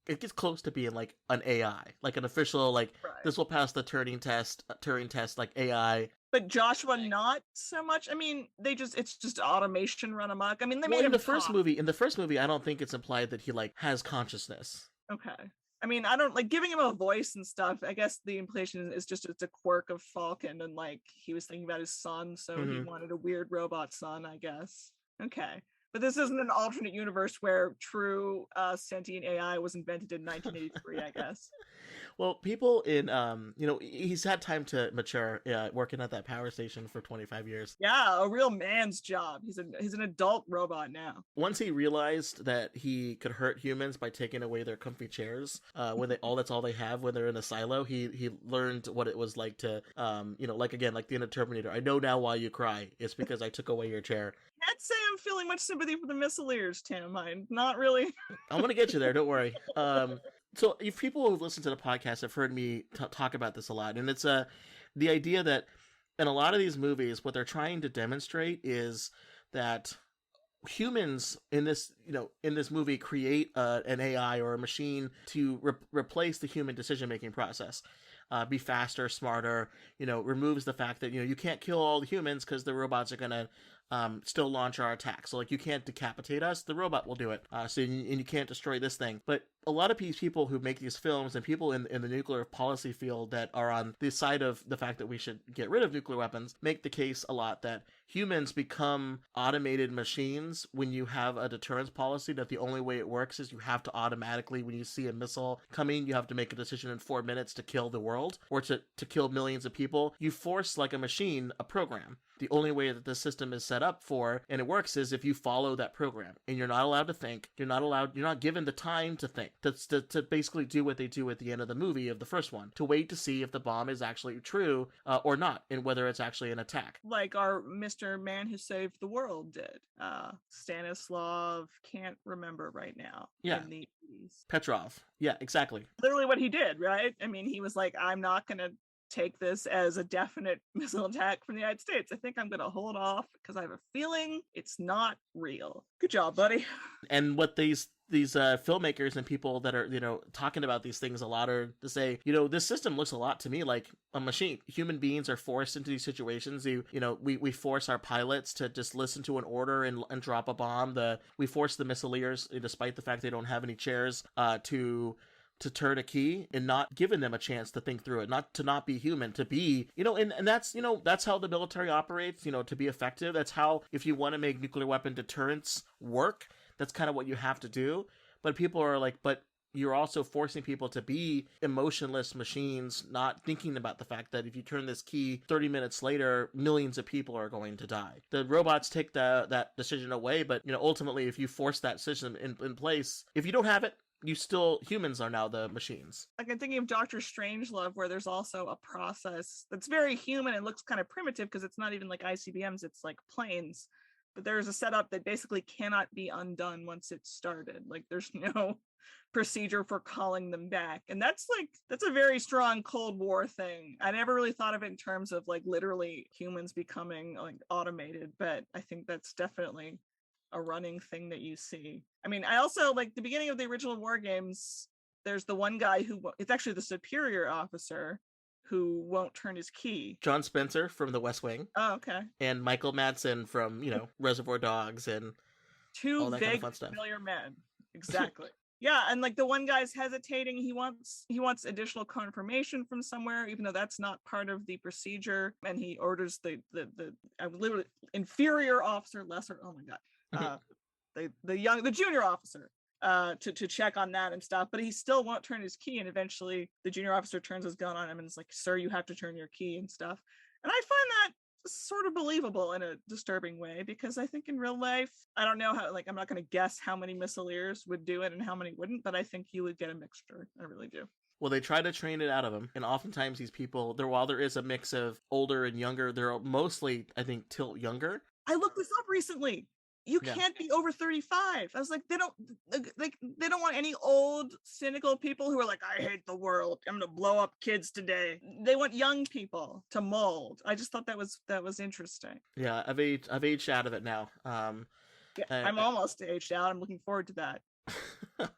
gets close to being like an AI, like an official, like, right, this will pass the Turing test, like AI. But Joshua, not so much. I mean, it's just automation run amok. I mean, they made him in the first movie, I don't think it's implied that he, like, has consciousness. Okay. I mean, I don't like giving him a voice and stuff. I guess the implication is just it's a quirk of Falcon, and like he was thinking about his son, so he wanted a weird robot son, I guess. Okay. But this isn't an alternate universe where true sentient AI was invented in 1983, I guess. Well, people in, he's had time to mature, working at that power station for 25 years. Yeah, a real man's job. He's an adult robot now. Once he realized that he could hurt humans by taking away their comfy chairs, when that's all they have when they're in a silo, he learned what it was like to, like the end of Terminator. I know now why you cry. It's because I took away your chair. Can't say I'm feeling much sympathy for the Missileers, Tim. I'm not really. I'm gonna get you there. Don't worry. So if people who listen to the podcast have heard me talk about this a lot, and it's the idea that in a lot of these movies, what they're trying to demonstrate is that humans in this movie create an AI or a machine to replace the human decision-making process. Be faster, smarter, removes the fact that, you can't kill all the humans because the robots are going to still launch our attacks. So, like, you can't decapitate us, the robot will do it. And you can't destroy this thing. But a lot of these people who make these films and people in the nuclear policy field that are on the side of the fact that we should get rid of nuclear weapons make the case a lot that humans become automated machines when you have a deterrence policy, that the only way it works is you have to automatically, when you see a missile coming, you have to make a decision in 4 minutes to kill the world or to kill millions of people. You force, like a machine, a program. The only way that the system is set up for, and it works, is if you follow that program. And you're not allowed to think. You're not given the time to think. To basically do what they do at the end of the movie of the first one. To wait to see if the bomb is actually true or not, and whether it's actually an attack. Like our Mr. Man Who Saved the World did. Stanislav, can't remember right now. Yeah. In the 80s. Petrov. Yeah, exactly. Literally what he did, right? I mean, he was like, I'm not going to take this as a definite missile attack from the United States. I think I'm going to hold off because I have a feeling it's not real. Good job, buddy. And what these filmmakers and people that are, talking about these things a lot are to say, this system looks a lot to me like a machine. Human beings are forced into these situations. We force our pilots to just listen to an order and drop a bomb. We force the Missileers, despite the fact they don't have any chairs, to turn a key, and not giving them a chance to think through it, not be human, to be, and that's how the military operates, to be effective. That's how, if you want to make nuclear weapon deterrence work, that's kind of what you have to do. But people are like, but you're also forcing people to be emotionless machines, not thinking about the fact that if you turn this key 30 minutes later, millions of people are going to die. The robots take that decision away, but ultimately, if you force that system in place, if you don't have it, humans are now the machines. Like, I'm thinking of Dr. Strangelove, where there's also a process that's very human and looks kind of primitive because it's not even like ICBMs, it's like planes. But there's a setup that basically cannot be undone once it's started. Like, there's no procedure for calling them back. And that's a very strong Cold War thing. I never really thought of it in terms of like literally humans becoming like automated, but I think that's definitely a running thing that you see. I mean, I also like the beginning of the original WarGames, there's the one guy it's actually the superior officer who won't turn his key. John Spencer from The West Wing. Oh, okay. And Michael Madsen from, Reservoir Dogs and two big familiar men. Exactly. Yeah, and like the one guy's hesitating. He wants additional confirmation from somewhere, even though that's not part of the procedure. And he orders the literally inferior officer, lesser. Oh my god, the junior officer to check on that and stuff, but he still won't turn his key, and eventually the junior officer turns his gun on him and is like, sir, you have to turn your key and stuff. And I find that sort of believable in a disturbing way, because I think in real life, I don't know how, like, I'm not going to guess how many missileers would do it and how many wouldn't, but I think you would get a mixture. I really do. Well, they try to train it out of him, and oftentimes these people, while there is a mix of older and younger, they're mostly, I think, tilt younger. I looked this up recently. You can't be over 35. I was like, they don't want any old, cynical people who are like, I hate the world, I'm gonna blow up kids today. They want young people to mold. I just thought that was interesting. Yeah, I've aged out of it now. I'm almost aged out. I'm looking forward to that. Well,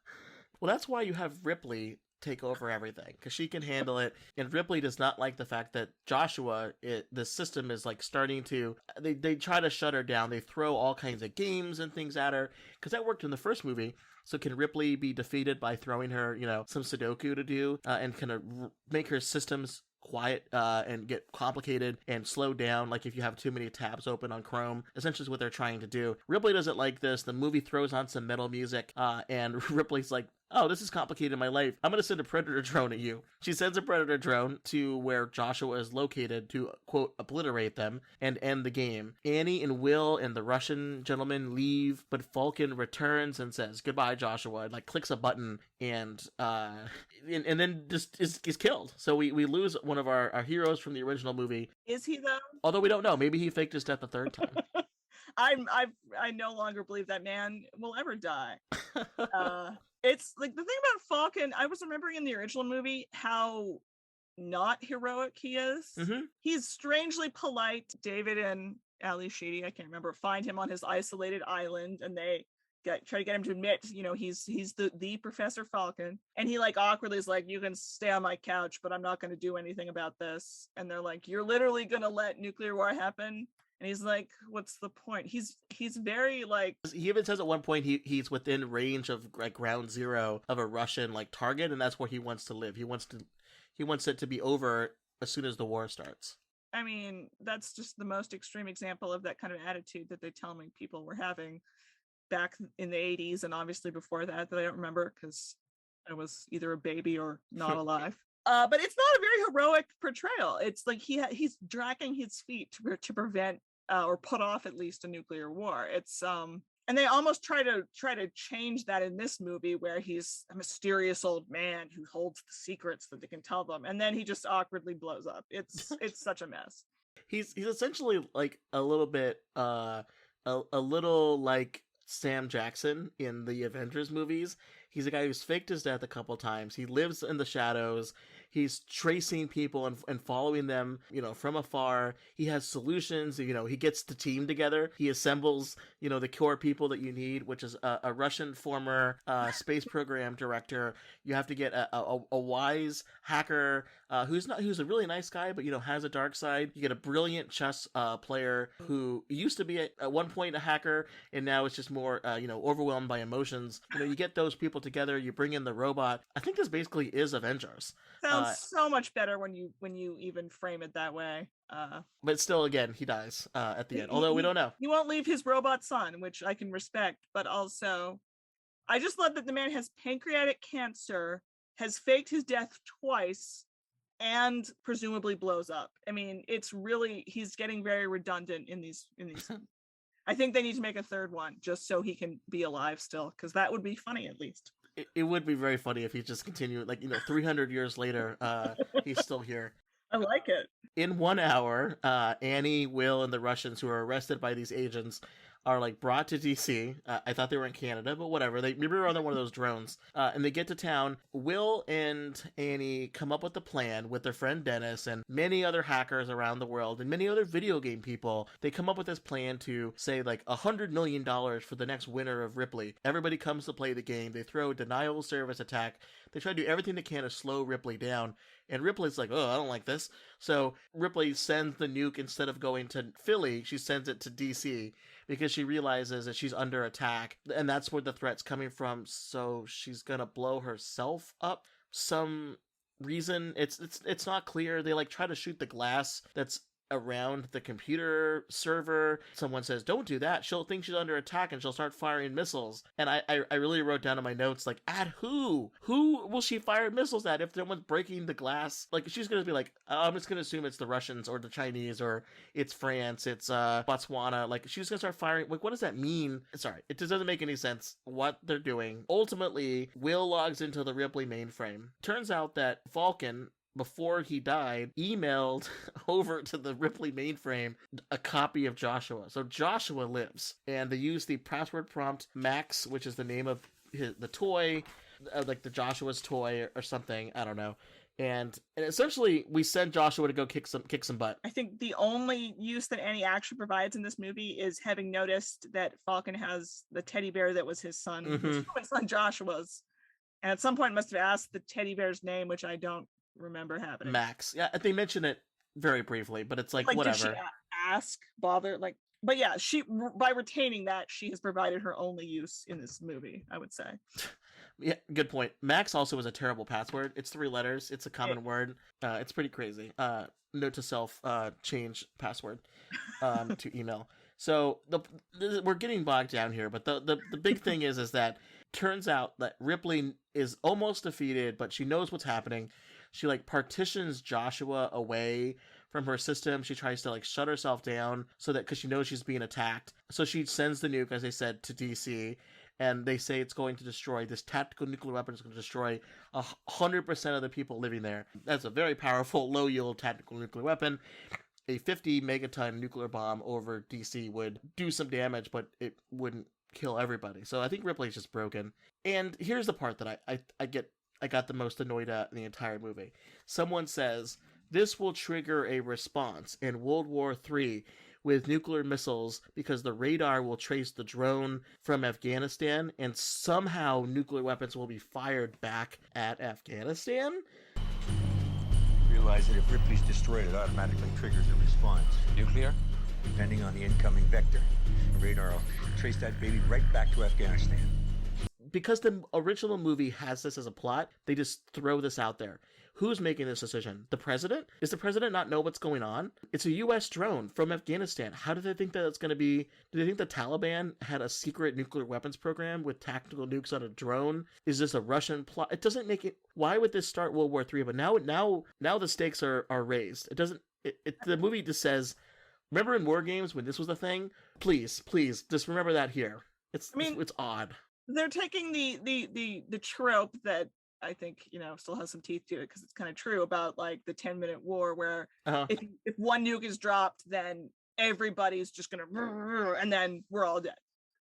that's why you have Ripley take over everything, because she can handle it, and Ripley does not like the fact that Joshua, the system is like starting to, they try to shut her down. They throw all kinds of games and things at her, because that worked in the first movie. So can Ripley be defeated by throwing her, some Sudoku to do, and kind of make her systems quiet and get complicated and slow down, like if you have too many tabs open on Chrome? Essentially is what they're trying to do. Ripley doesn't like this. The movie throws on some metal music, and Ripley's like, oh, this is complicated in my life. I'm going to send a Predator drone at you. She sends a Predator drone to where Joshua is located to, quote, obliterate them and end the game. Annie and Will and the Russian gentleman leave, but Falcon returns and says, goodbye, Joshua, and like clicks a button and then just is killed. So we lose one of our heroes from the original movie. Is he, though? Although we don't know. Maybe he faked his death a third time. I no longer believe that man will ever die. It's like the thing about Falcon, I was remembering in the original movie how not heroic he is. Mm-hmm. He's strangely polite. David and Ali Sheedy, I can't remember, find him on his isolated island, and they try to get him to admit, he's the Professor Falcon, and he like awkwardly is like, you can stay on my couch, but I'm not going to do anything about this. And they're like, you're literally going to let nuclear war happen? And he's like, what's the point? He's very like... He even says at one point he's within range of like ground zero of a Russian like target, and that's where he wants to live. He wants it to be over as soon as the war starts. I mean, that's just the most extreme example of that kind of attitude that they tell me people were having back in the 80s, and obviously before that I don't remember because I was either a baby or not alive. But it's not a very heroic portrayal. It's like he's dragging his feet to prevent or put off at least a nuclear war. It's and they almost try to change that in this movie, where he's a mysterious old man who holds the secrets that they can tell them, and then he just awkwardly blows up. It's such a mess. He's essentially like a little bit a little like Sam Jackson in the Avengers movies. He's a guy who's faked his death a couple times. He lives in the shadows. He's tracing people and following them, from afar. He has solutions. He gets the team together. He assembles, the core people that you need, which is a Russian former space program director. You have to get a wise hacker who's a really nice guy, but has a dark side. You get a brilliant chess player who used to be at one point a hacker, and now it's just more overwhelmed by emotions. You get those people together. You bring in the robot. I think this basically is Avengers. Sounds so much better when you even frame it that way. But still, again, he dies at the end. Although we don't know. He won't leave his robot son, which I can respect. But also, I just love that the man has pancreatic cancer, has faked his death twice, and presumably blows up. I mean, he's getting very redundant in these. I think they need to make a third one just so he can be alive still, because that would be funny at least. It would be very funny if he just continued, 300 years later, he's still here. I like it. In 1 hour, Annie, Will, and the Russians who are arrested by these agents are brought to DC. I thought they were in Canada, but whatever. Maybe they're on one of those drones. And they get to town. Will and Annie come up with a plan with their friend Dennis and many other hackers around the world and many other video game people. They come up with this plan to say $100 million for the next winner of Ripley. Everybody comes to play the game. They throw a denial of service attack. They try to do everything they can to slow Ripley down. And Ripley's like, oh, I don't like this. So Ripley sends the nuke, instead of going to Philly, she sends it to DC because she realizes that she's under attack. And that's where the threat's coming from. So she's going to blow herself up. Some reason, it's not clear. They try to shoot the glass that's around the computer server. Someone says, don't do that. She'll think she's under attack and she'll start firing missiles. And I really wrote down in my notes, like, at who? Who will she fire missiles at if someone's breaking the glass? Like, she's going to be like, I'm just going to assume it's the Russians or the Chinese or it's France, it's Botswana. Like, she's going to start firing. Like, what does that mean? Sorry, it just doesn't make any sense what they're doing. Ultimately, Will logs into the Ripley mainframe. Turns out that Falcon, before he died, emailed over to the Ripley mainframe a copy of Joshua. So Joshua lives, and they use the password prompt Max, which is the name of the toy, like the Joshua's toy or something. I don't know. And essentially, we send Joshua to go kick some butt. I think the only use that Annie actually provides in this movie is having noticed that Falcon has the teddy bear that was his son, his human son Joshua's, and at some point must have asked the teddy bear's name, which I don't remember happening. Max. Yeah, they mention it very briefly, but it's like whatever. Did she ask, bother, like? But yeah, she, by retaining that, she has provided her only use in this movie, I would say. Yeah, good point. Max also is a terrible password. It's 3 letters. It's a common word. It's pretty crazy. Note to self: change password to email. So we're getting bogged down here, but the big thing is that turns out that Ripley is almost defeated, but she knows what's happening. She like partitions Joshua away from her system. She tries to like shut herself down so that, because she knows she's being attacked. So she sends the nuke, as I said, to DC, and they say it's going to destroy, this tactical nuclear weapon is going to destroy 100% of the people living there. That's a very powerful, low yield tactical nuclear weapon. A 50 megaton nuclear bomb over DC would do some damage, but it wouldn't kill everybody. So I think Ripley's just broken. And here's the part that I got the most annoyed at in the entire movie. Someone says, this will trigger a response in World War III with nuclear missiles because the radar will trace the drone from Afghanistan and somehow nuclear weapons will be fired back at Afghanistan. Realize that if Ripley's destroyed, it automatically triggers a response. Nuclear? Depending on the incoming vector, the radar will trace that baby right back to Afghanistan. Because the original movie has this as a plot, they just throw this out there. Who's making this decision? The president? Does the president not know what's going on? It's a U.S. drone from Afghanistan. How do they think that it's going to be? Do they think the Taliban had a secret nuclear weapons program with tactical nukes on a drone? Is this a Russian plot? It doesn't make it. Why would this start World War III? But now the stakes are raised. It doesn't. The movie just says, remember in WarGames when this was a thing? Please, just remember that here. It's odd. They're taking the trope that I think, still has some teeth to it because it's kind of true about like the 10-minute war where if one nuke is dropped, then everybody's just going to, and then we're all dead.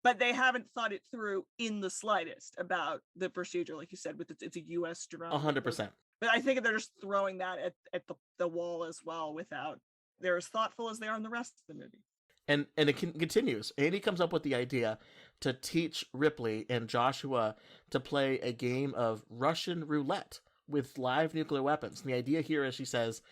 But they haven't thought it through in the slightest about the procedure, like you said, with it's a U.S. drone. 100%. But I think they're just throwing that at the wall as well without, they're as thoughtful as they are in the rest of the movie. And it continues. Andy comes up with the idea to teach Ripley and Joshua to play a game of Russian roulette with live nuclear weapons. And the idea here is, she says,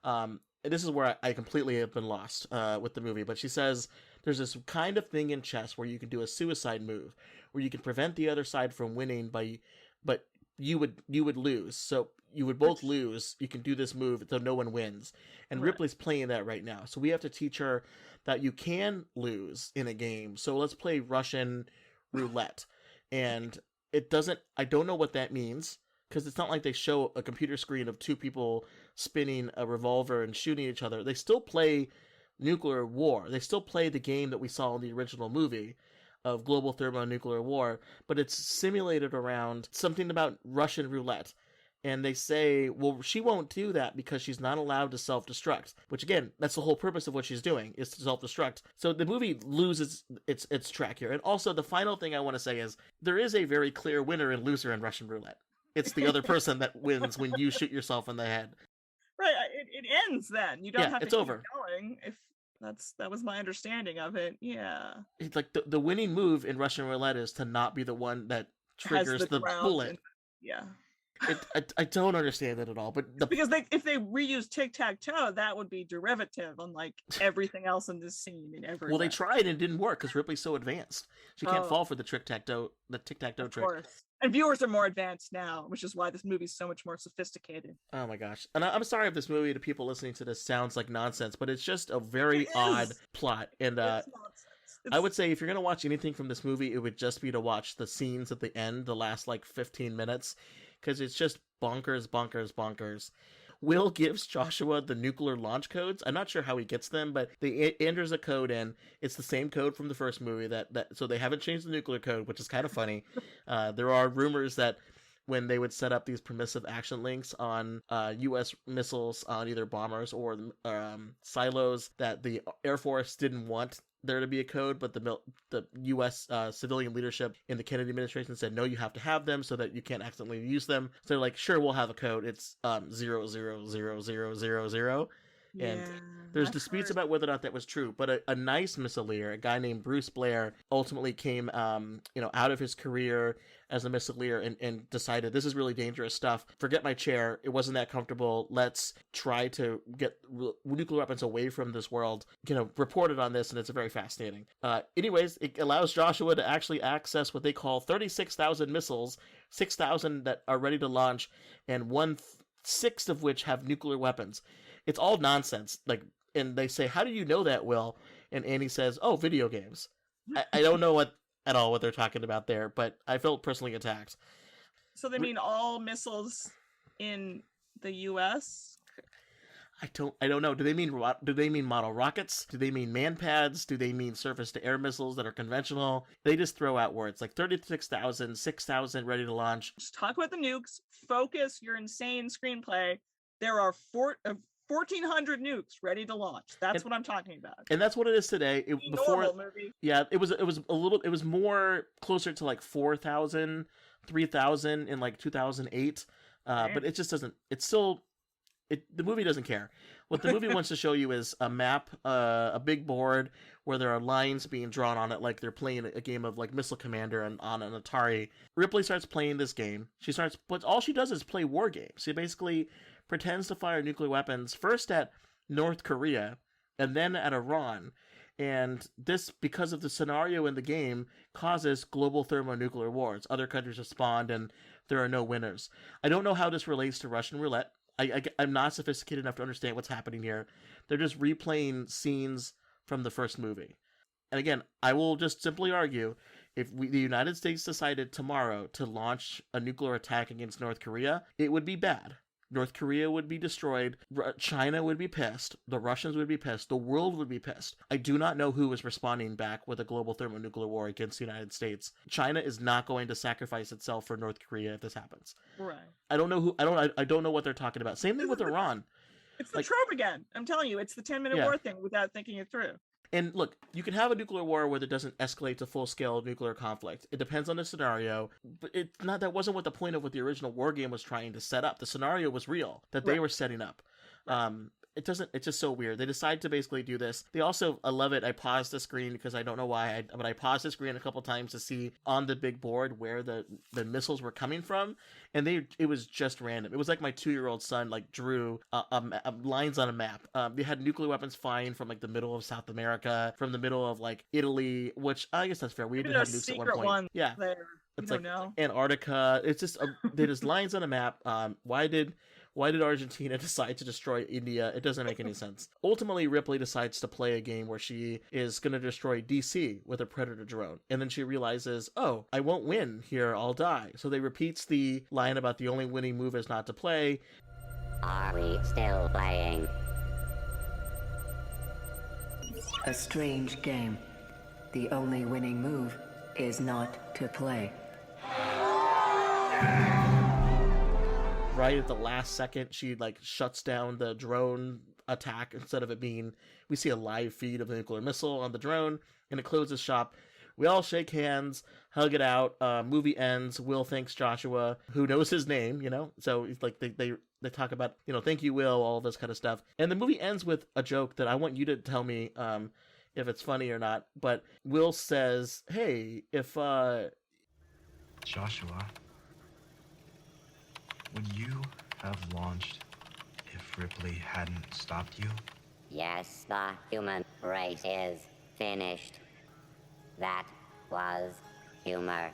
and this is where I completely have been lost with the movie, but she says there's this kind of thing in chess where you can do a suicide move, where you can prevent the other side from winning but you would lose. So you would both lose. You can do this move so no one wins. And right. Ripley's playing that right now. So we have to teach her that you can lose in a game. So let's play Russian roulette. And I don't know what that means, because it's not like they show a computer screen of 2 people spinning a revolver and shooting each other. They still play nuclear war. They still play the game that we saw in the original movie of global thermonuclear war, but it's simulated around something about Russian roulette. And they say, well, she won't do that because she's not allowed to self-destruct, which again, that's the whole purpose of what she's doing, is to self-destruct. So the movie loses its track here. And also the final thing I want to say is there is a very clear winner and loser in Russian roulette. It's the other person that wins when you shoot yourself in the head. Right. It ends then. You don't have to keep over. Going if that was my understanding of it. Yeah. It's like the winning move in Russian roulette is to not be the one that triggers the bullet. Yeah. I don't understand it at all. But because if they reuse tic-tac-toe, that would be derivative on like everything else in this scene and everywhere. Well, they tried and it didn't work because Ripley's so advanced. She can't fall for the tic-tac-toe trick. Of course. And viewers are more advanced now, which is why this movie's so much more sophisticated. Oh my gosh. And I'm sorry if this movie to people listening to this sounds like nonsense, but it's just a very odd plot. And I would say if you're going to watch anything from this movie, it would just be to watch the scenes at the end, the last like 15 minutes, because it's just bonkers. Will gives Joshua the nuclear launch codes. I'm not sure how he gets them, but he enters a code in. It's the same code from the first movie. So they haven't changed the nuclear code, which is kind of funny. There are rumors that when they would set up these permissive action links on U.S. missiles on either bombers or silos, that the Air Force didn't want there to be a code, but the U.S. Civilian leadership in the Kennedy administration said, no, you have to have them so that you can't accidentally use them. So they're like, sure, we'll have a code. It's 00000. And there's disputes about whether or not that was true, but a nice missileer, a guy named Bruce Blair, ultimately came, out of his career as a missileer and decided this is really dangerous stuff. Forget my chair. It wasn't that comfortable. Let's try to get nuclear weapons away from this world. Reported on this, and it's very fascinating. Anyways, it allows Joshua to actually access what they call 36,000 missiles, 6,000 that are ready to launch, and 1/6 of which have nuclear weapons. It's all nonsense. And they say, how do you know that, Will? And Annie says, oh, video games. I don't know what they're talking about there, but I felt personally attacked. So they mean all missiles in the U.S.? I don't know. Do they mean model rockets? Do they mean man-pads? Do they mean surface-to-air missiles that are conventional? They just throw out words like 36,000, 6,000 ready to launch. Just talk about the nukes. Focus your insane screenplay. There are 1,400 nukes ready to launch. That's what I'm talking about. And that's what it is today. Normal movie. Yeah, it was more closer to like 4,000, 3,000 in like 2008. But it just doesn't. The movie doesn't care. What the movie wants to show you is a map, a big board where there are lines being drawn on it, like they're playing a game of like Missile Commander on an Atari. Ripley starts playing this game. But all she does is play WarGames. She basically pretends to fire nuclear weapons first at North Korea and then at Iran. And this, because of the scenario in the game, causes global thermonuclear wars. Other countries respond and there are no winners. I don't know how this relates to Russian roulette. I'm not sophisticated enough to understand what's happening here. They're just replaying scenes from the first movie. And again, I will just simply argue, if the United States decided tomorrow to launch a nuclear attack against North Korea, it would be bad. North Korea would be destroyed. China would be pissed. The Russians would be pissed. The world would be pissed. I do not know who is responding back with a global thermonuclear war against the United States. China is not going to sacrifice itself for North Korea if this happens. Right. I don't know who. I don't know what they're talking about. Same thing with Iran. It's the trope again. I'm telling you, it's the 10-minute war thing without thinking it through. And look, you can have a nuclear war where it doesn't escalate to full-scale nuclear conflict. It depends on the scenario, but that wasn't what the point of what the original war game was trying to set up. The scenario was real, that they were setting up. It's just so weird. They decide to basically do this. They also, I love it. I paused the screen because I don't know why, but I paused the screen a couple times to see on the big board where the missiles were coming from. And it was just random. It was like my 2-year-old son drew lines on a map. They had nuclear weapons flying from like the middle of South America, from the middle of like Italy, which I guess that's fair. We did have nukes at one point. Yeah, it's like Antarctica. It's just they just lines on a map. Why did Argentina decide to destroy India? It doesn't make any sense. Ultimately, Ripley decides to play a game where she is going to destroy DC with a Predator drone. And then she realizes, oh, I won't win here, I'll die. So they repeats the line about the only winning move is not to play. Are we still playing? A strange game. The only winning move is not to play. Right at the last second, she shuts down the drone attack instead of it being. We see a live feed of the nuclear missile on the drone, and it closes shop. We all shake hands, hug it out. Movie ends. Will thanks Joshua, who knows his name, So it's like they talk about, thank you, Will, all this kind of stuff. And the movie ends with a joke that I want you to tell me if it's funny or not. But Will says, "Hey, if Joshua." Would you have launched if Ripley hadn't stopped you? Yes, the human race is finished. That was humor.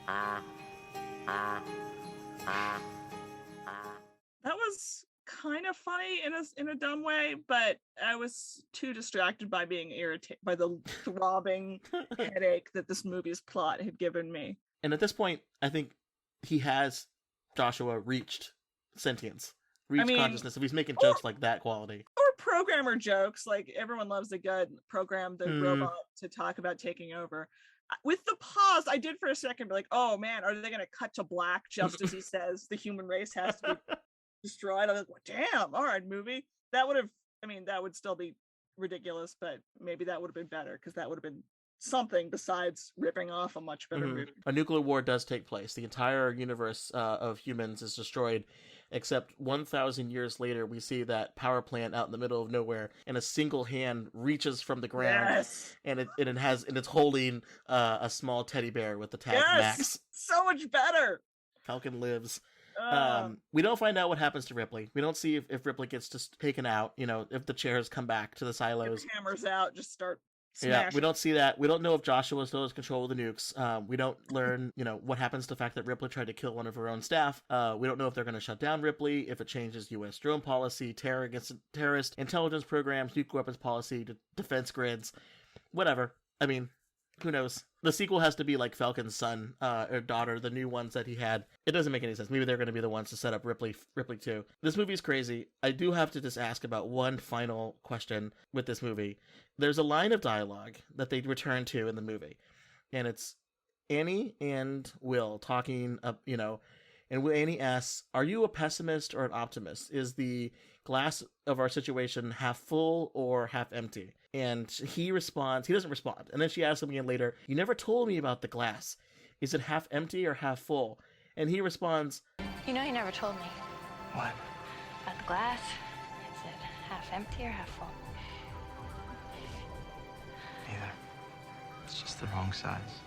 Ah, ah, ah, ah. That was kind of funny in a dumb way, but I was too distracted by being irritated by the throbbing headache that this movie's plot had given me. And at this point, I think he has Joshua reached sentience, reached consciousness. If he's making jokes like that quality. Or programmer jokes, like everyone loves a good program the robot to talk about taking over. With the pause, I did for a second be like, oh man, are they going to cut to black just as he says the human race has to be destroyed? I was like, well, damn, all right, movie. That would still be ridiculous, but maybe that would have been better because that would have been something besides ripping off a much better movie. A nuclear war does take place. The entire universe of humans is destroyed, except 1,000 years later, we see that power plant out in the middle of nowhere, and a single hand reaches from the ground, and it's holding a small teddy bear with the tag Max. So much better. Falcon lives. We don't find out what happens to Ripley. We don't see if Ripley gets just taken out. If the chairs come back to the silos. If hammers out, just start. Yeah, we don't see that. We don't know if Joshua still has control of the nukes. We don't learn, what happens to the fact that Ripley tried to kill one of her own staff. We don't know if they're going to shut down Ripley, if it changes U.S. drone policy, terror against terrorist, intelligence programs, nuclear weapons policy, defense grids, whatever. I mean, who knows? The sequel has to be like Falcon's son or daughter, the new ones that he had. It doesn't make any sense. Maybe they're going to be the ones to set up Ripley too. This movie's crazy. I do have to just ask about one final question with this movie. There's a line of dialogue that they return to in the movie, and it's Annie and Will talking up, and Annie asks, "Are you a pessimist or an optimist? Is the glass of our situation half full or half empty?" And he doesn't respond. And then she asks him again later, "You never told me about the glass. Is it half empty or half full?" And he responds, You never told me. What? About the glass. Is it half empty or half full? Neither. It's just the wrong size.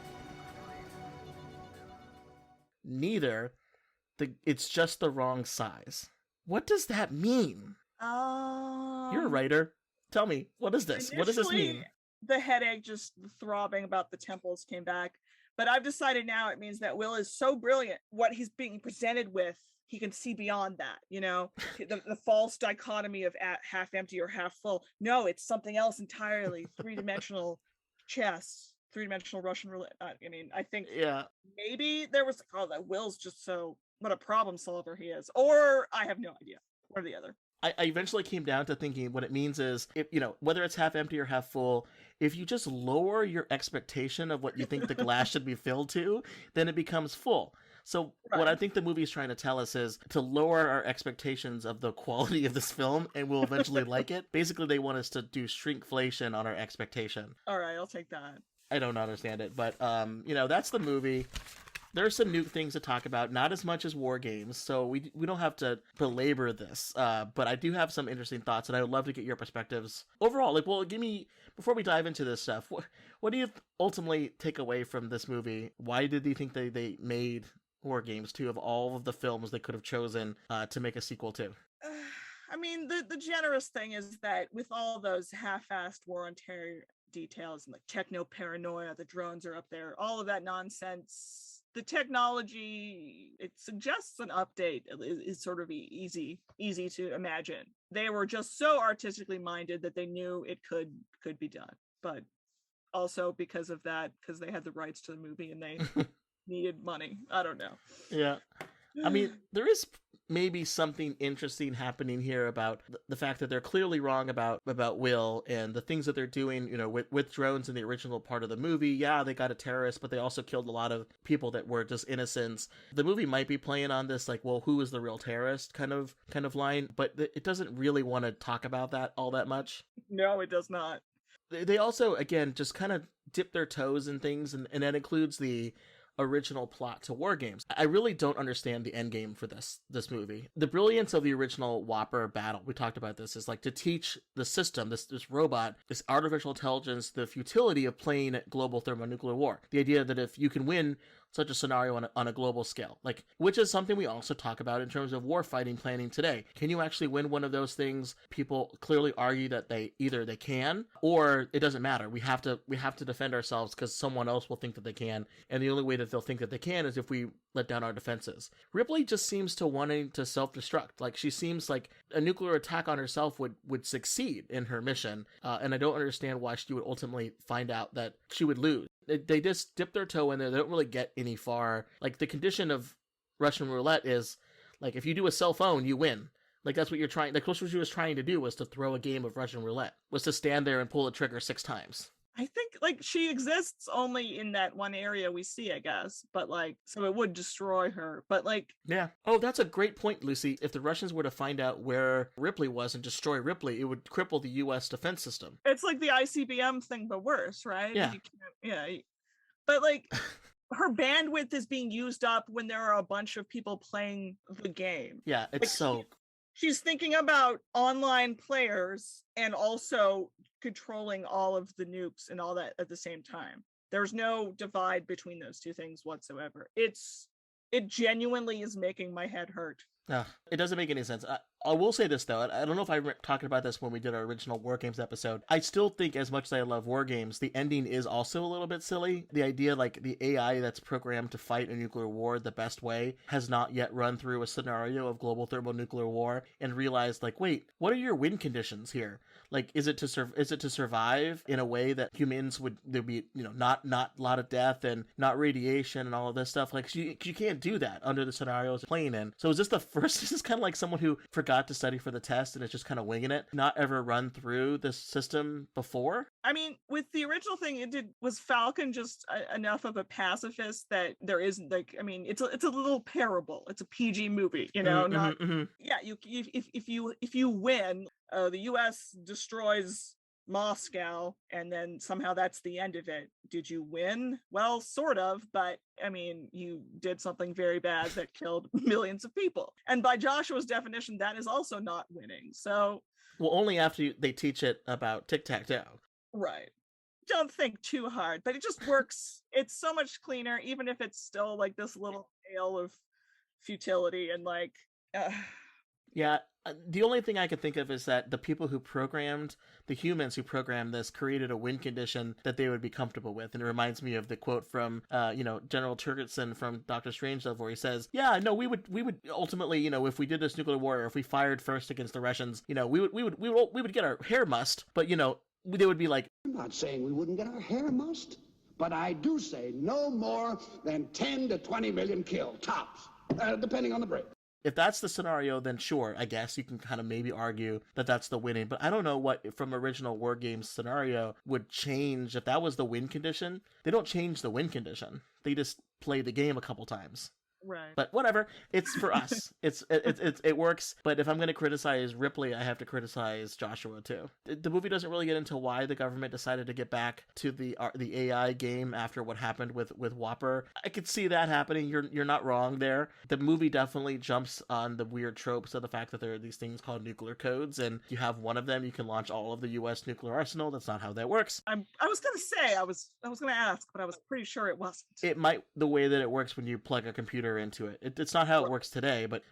Neither. It's just the wrong size. What does that mean? You're a writer. Tell me, what is this? What does this mean? The headache, just the throbbing about the temples came back. But I've decided now it means that Will is so brilliant. What he's being presented with, he can see beyond that, the false dichotomy of half empty or half full. No, it's something else entirely. Three-dimensional chess, three-dimensional Russian roulette. I think maybe there was that Will's just what a problem solver he is. Or I have no idea. One or the other. I eventually came down to thinking what it means is, if, whether it's half empty or half full, if you just lower your expectation of what you think the glass should be filled to, then it becomes full. So what I think the movie is trying to tell us is to lower our expectations of the quality of this film, and we'll eventually like it. Basically, they want us to do shrinkflation on our expectation. All right, I'll take that. I don't understand it, but, that's the movie. There's some new things to talk about, not as much as WarGames, so we don't have to belabor this, but I do have some interesting thoughts, and I would love to get your perspectives. Overall, before we dive into this stuff, what do you ultimately take away from this movie? Why did you think they made WarGames 2 of all of the films they could have chosen to make a sequel to? The generous thing is that with all those half-assed war on terror details and the techno-paranoia, the drones are up there, all of that nonsense, the technology, it suggests an update is sort of easy to imagine. They were just so artistically minded that they knew it could be done. But also because they had the rights to the movie and they needed money. I don't know. Yeah. There is maybe something interesting happening here about the fact that they're clearly wrong about Will and the things that they're doing, with drones in the original part of the movie. Yeah, they got a terrorist, but they also killed a lot of people that were just innocents. The movie might be playing on this, who is the real terrorist kind of line, but it doesn't really want to talk about that all that much. No, it does not. They also, again, just kind of dip their toes in things, and that includes the original plot to WarGames. I really don't understand the end game for this movie. The brilliance of the original WOPR battle, we talked about this, is to teach the system, this robot, this artificial intelligence, the futility of playing global thermonuclear war. The idea that if you can win such a scenario on a global scale, like, which is something we also talk about in terms of war fighting planning today. Can you actually win one of those things? People clearly argue that they can, or it doesn't matter. We have to defend ourselves because someone else will think that they can, and the only way that they'll think that they can is if we let down our defenses. Ripley just seems to wanting to self-destruct. Like, she seems like a nuclear attack on herself would succeed in her mission, and I don't understand why she would ultimately find out that she would lose. They just dip their toe in there. They don't really get any far. Like, the condition of Russian roulette is, like, if you do a cell phone, you win. Like, that's what you're trying. Like, what she was trying to do was to throw a game of Russian roulette, was to stand there and pull the trigger 6 times. I think, like, she exists only in that one area we see, I guess. But, like, so it would destroy her. But, like... Yeah. Oh, that's a great point, Lucy. If the Russians were to find out where Ripley was and destroy Ripley, it would cripple the U.S. defense system. It's like the ICBM thing, but worse, right? Yeah. But, like... her bandwidth is being used up when there are a bunch of people playing the game. Yeah, it's like, so... She's thinking about online players and also controlling all of the nukes and all that at the same time. There's no divide between those two things whatsoever. It genuinely is making my head hurt. It doesn't make any sense. I will say this, though. I don't know if I talked about this when we did our original WarGames episode. I still think, as much as I love WarGames, the ending is also a little bit silly. The idea, like, the AI that's programmed to fight a nuclear war the best way has not yet run through a scenario of global thermonuclear war and realized, like, wait, what are your win conditions here? Like, is it to survive in a way that humans there'd be, not a lot of death and not radiation and all of this stuff? Like, you can't do that under the scenarios playing in. So is this the first? This is kind of like someone who forgot to study for the test and is just kind of winging it, not ever run through this system before. I mean, with the original thing, was Falcon just enough of a pacifist that there isn't, like, I mean, it's a little parable. It's a PG movie, Yeah, if you win, the U.S. destroys Moscow, and then somehow that's the end of it. Did you win? Well, sort of, but I mean, you did something very bad that killed millions of people. And by Joshua's definition, that is also not winning. So, well, only after they teach it about tic-tac-toe. Right. Don't think too hard, but it just works. It's so much cleaner, even if it's still like this little tale of futility and like. Yeah, the only thing I could think of is that the people who programmed, the humans who programmed this, created a win condition that they would be comfortable with. And it reminds me of the quote from, General Turgidson from Dr. Strangelove, where he says, yeah, no, we would ultimately, if we did this nuclear war, or if we fired first against the Russians, we would get our hair mussed, but, they would be like, I'm not saying we wouldn't get our hair mussed, but I do say no more than 10 to 20 million killed, tops, depending on the break. If that's the scenario, then sure, I guess you can kind of maybe argue that that's the winning. But I don't know what from original WarGames scenario would change if that was the win condition. They don't change the win condition. They just play the game a couple times. Right. But whatever, it's for us. It works. But if I'm going to criticize Ripley, I have to criticize Joshua too. The movie doesn't really get into why the government decided to get back to the AI game after what happened with WOPR. I could see that happening. You're not wrong there. The movie definitely jumps on the weird tropes of the fact that there are these things called nuclear codes, and you have one of them, you can launch all of the U.S. nuclear arsenal. That's not how that works. I was going to say, I was going to ask, but I was pretty sure it wasn't. It might, the way that it works when you plug a computer into it. It's not how it works today, but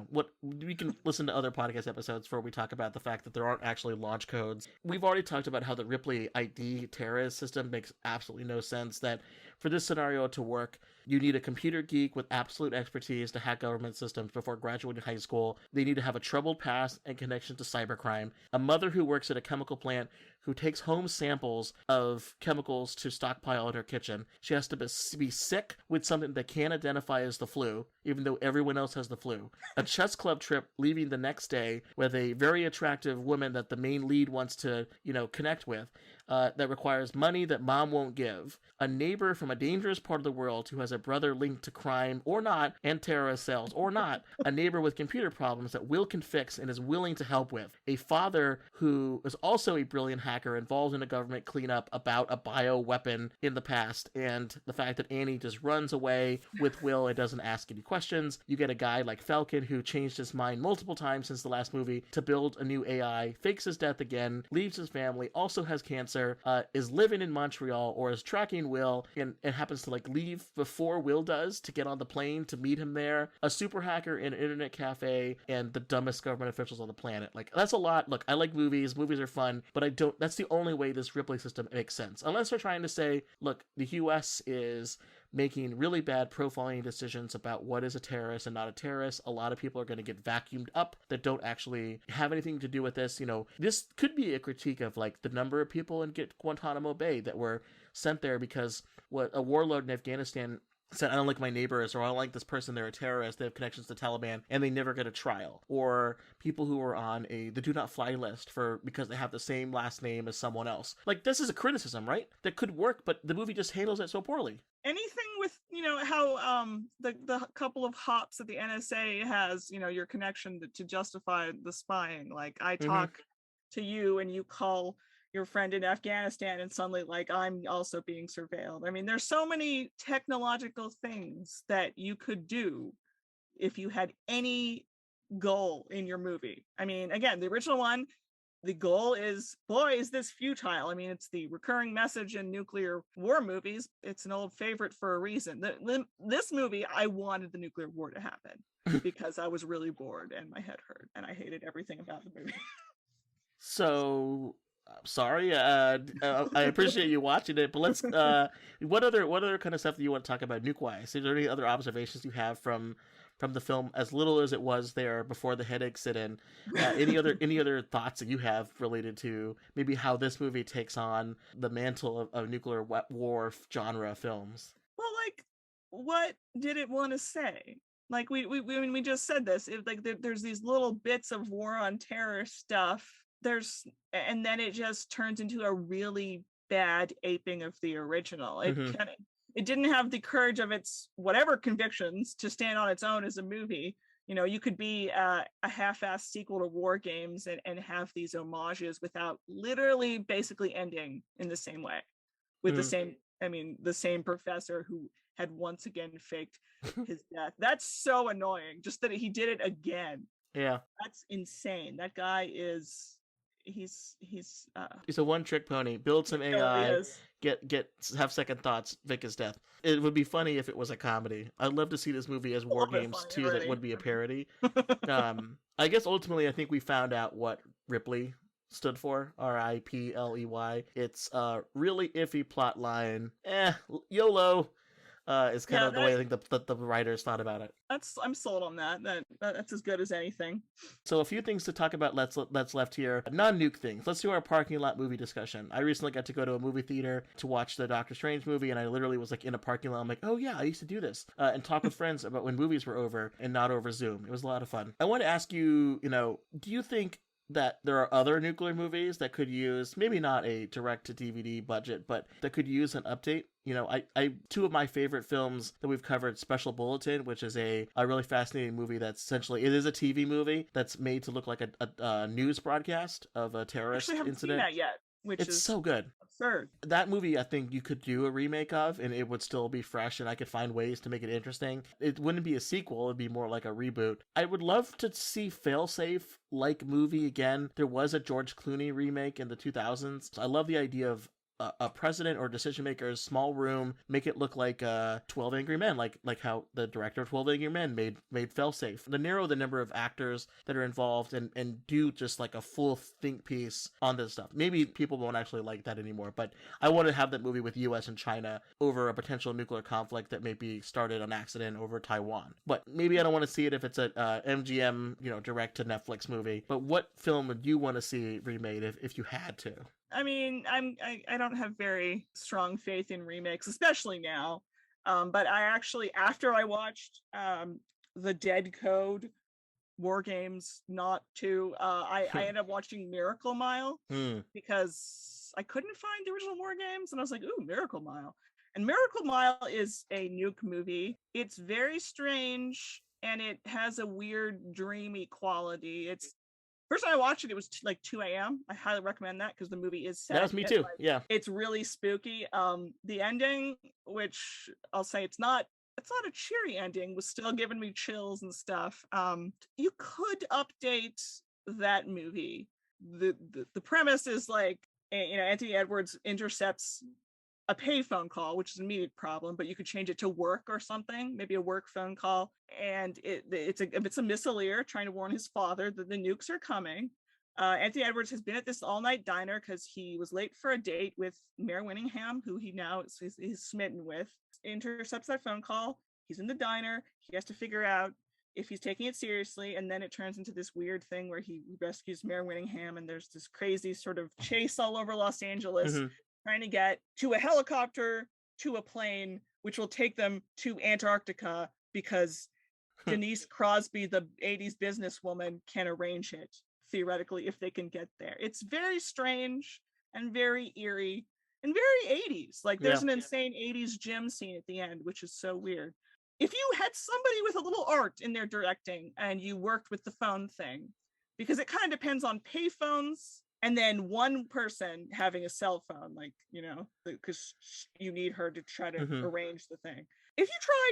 what we can listen to other podcast episodes where we talk about the fact that there aren't actually launch codes. We've already talked about how the Ripley ID terrorist system makes absolutely no sense, that for this scenario to work, you need a computer geek with absolute expertise to hack government systems before graduating high school. They need to have a troubled past and connection to cybercrime. A mother who works at a chemical plant who takes home samples of chemicals to stockpile in her kitchen. She has to be sick with something they can't identify as the flu, even though everyone else has the flu. A chess club trip leaving the next day with a very attractive woman that the main lead wants to, connect with. That requires money that mom won't give. A neighbor from a dangerous part of the world who has a brother linked to crime or not, and terrorist cells or not. A neighbor with computer problems that Will can fix and is willing to help with. A father who is also a brilliant hacker involved in a government cleanup about a bioweapon in the past, and the fact that Annie just runs away with Will and doesn't ask any questions. You get a guy like Falcon who changed his mind multiple times since the last movie to build a new AI, fakes his death again, leaves his family, also has cancer, officer is living in Montreal or is tracking Will and happens to like leave before Will does to get on the plane to meet him there. A super hacker in an internet cafe and the dumbest government officials on the planet. Like, that's a lot. Look, I like movies. Movies are fun, but that's the only way this Ripley system makes sense. Unless they're trying to say, look, the US is making really bad profiling decisions about what is a terrorist and not a terrorist. A lot of people are going to get vacuumed up that don't actually have anything to do with this. This could be a critique of like the number of people in Guantanamo Bay that were sent there because what a warlord in Afghanistan said, I don't like my neighbors, or I don't like this person, they're a terrorist, they have connections to Taliban, and they never get a trial. Or people who are on the do not fly list because they have the same last name as someone else. Like, this is a criticism, right? That could work, but the movie just handles it so poorly. Anything with, how the couple of hops that the NSA has, your connection to justify the spying. Like, I talk to you and you call your friend in Afghanistan and suddenly like I'm also being surveilled. I mean, there's so many technological things that you could do if you had any goal in your movie. I mean, again, the original one, the goal is, boy, is this futile. I mean, it's the recurring message in nuclear war movies. It's an old favorite for a reason. This movie, I wanted the nuclear war to happen because I was really bored and my head hurt and I hated everything about the movie. So sorry, I appreciate you watching it, but let's what other kind of stuff do you want to talk about nuke-wise? Is there any other observations you have from the film, as little as it was there before the headache sit in? Any other thoughts that you have related to maybe how this movie takes on the mantle of nuclear war genre films? Well, like, what did it want to say? Like, we just said this. There's these little bits of war on terror stuff. And then it just turns into a really bad aping of the original. It didn't have the courage of its whatever convictions to stand on its own as a movie. You could be a half-assed sequel to WarGames and have these homages without literally basically ending in the same way with the same professor who had once again faked his death. That's so annoying. Just that he did it again. Yeah, that's insane. That guy is. He's a one-trick pony. Build some AI, have second thoughts, fake his death. It would be funny if it was a comedy. I'd love to see this movie as WarGames 2 that would be a parody. I guess ultimately I think we found out what Ripley stood for. RIPLEY. It's a really iffy plot line. YOLO. Is kind of the way I think the writers thought about it. I'm sold on that. That's as good as anything. So a few things to talk about that's left here. Non-nuke things. Let's do our parking lot movie discussion. I recently got to go to a movie theater to watch the Doctor Strange movie, and I literally was like in a parking lot. I'm like, oh yeah, I used to do this. And talk with friends about when movies were over and not over Zoom. It was a lot of fun. I want to ask you, do you think that there are other nuclear movies that could use, maybe not a direct-to-DVD budget, but that could use an update? Two of my favorite films that we've covered, Special Bulletin, which is a really fascinating movie that's essentially, it is a TV movie that's made to look like a news broadcast of a terrorist incident. I haven't seen that yet, which is so good. Absurd. That movie, I think you could do a remake of, and it would still be fresh, and I could find ways to make it interesting. It wouldn't be a sequel, it'd be more like a reboot. I would love to see Failsafe-like movie again. There was a George Clooney remake in the 2000s. I love the idea of a president or decision maker's small room, make it look like 12 Angry Men, like how the director of 12 Angry Men made Failsafe. To narrow the number of actors that are involved and do just like a full think piece on this stuff. Maybe people won't actually like that anymore, but I want to have that movie with US and China over a potential nuclear conflict that may be started on accident over Taiwan. But maybe I don't want to see it if it's a MGM, direct to Netflix movie. But what film would you want to see remade if you had to? I mean, I don't have very strong faith in remakes, especially now. But I actually, after I watched the Dead Code, WarGames Not 2, I ended up watching Miracle Mile because I couldn't find the original WarGames, and I was like, ooh, Miracle Mile. And Miracle Mile is a nuke movie. It's very strange, and it has a weird, dreamy quality. First time I watched it, it was like 2 a.m. I highly recommend that because the movie is sad. That was me too. Yeah. It's really spooky. The ending, which I'll say it's not a cheery ending, was still giving me chills and stuff. You could update that movie. The premise is like And, Anthony Edwards intercepts a payphone call, which is an immediate problem, but you could change it to work or something, maybe a work phone call. And it's a missileer trying to warn his father that the nukes are coming. Anthony Edwards has been at this all-night diner because he was late for a date with Mare Winningham, who he now is smitten with. Intercepts that phone call. He's in the diner. He has to figure out if he's taking it seriously, and then it turns into this weird thing where he rescues Mare Winningham, and there's this crazy sort of chase all over Los Angeles, trying to get to a helicopter, to a plane, which will take them to Antarctica because Denise Crosby, the 80s businesswoman, can arrange it, theoretically, if they can get there. It's very strange and very eerie and very 80s. Like, there's an insane 80s gym scene at the end, which is so weird. If you had somebody with a little art in their directing and you worked with the phone thing, because it kind of depends on payphones and then one person having a cell phone, like, because you need her to try to arrange the thing. If you tried,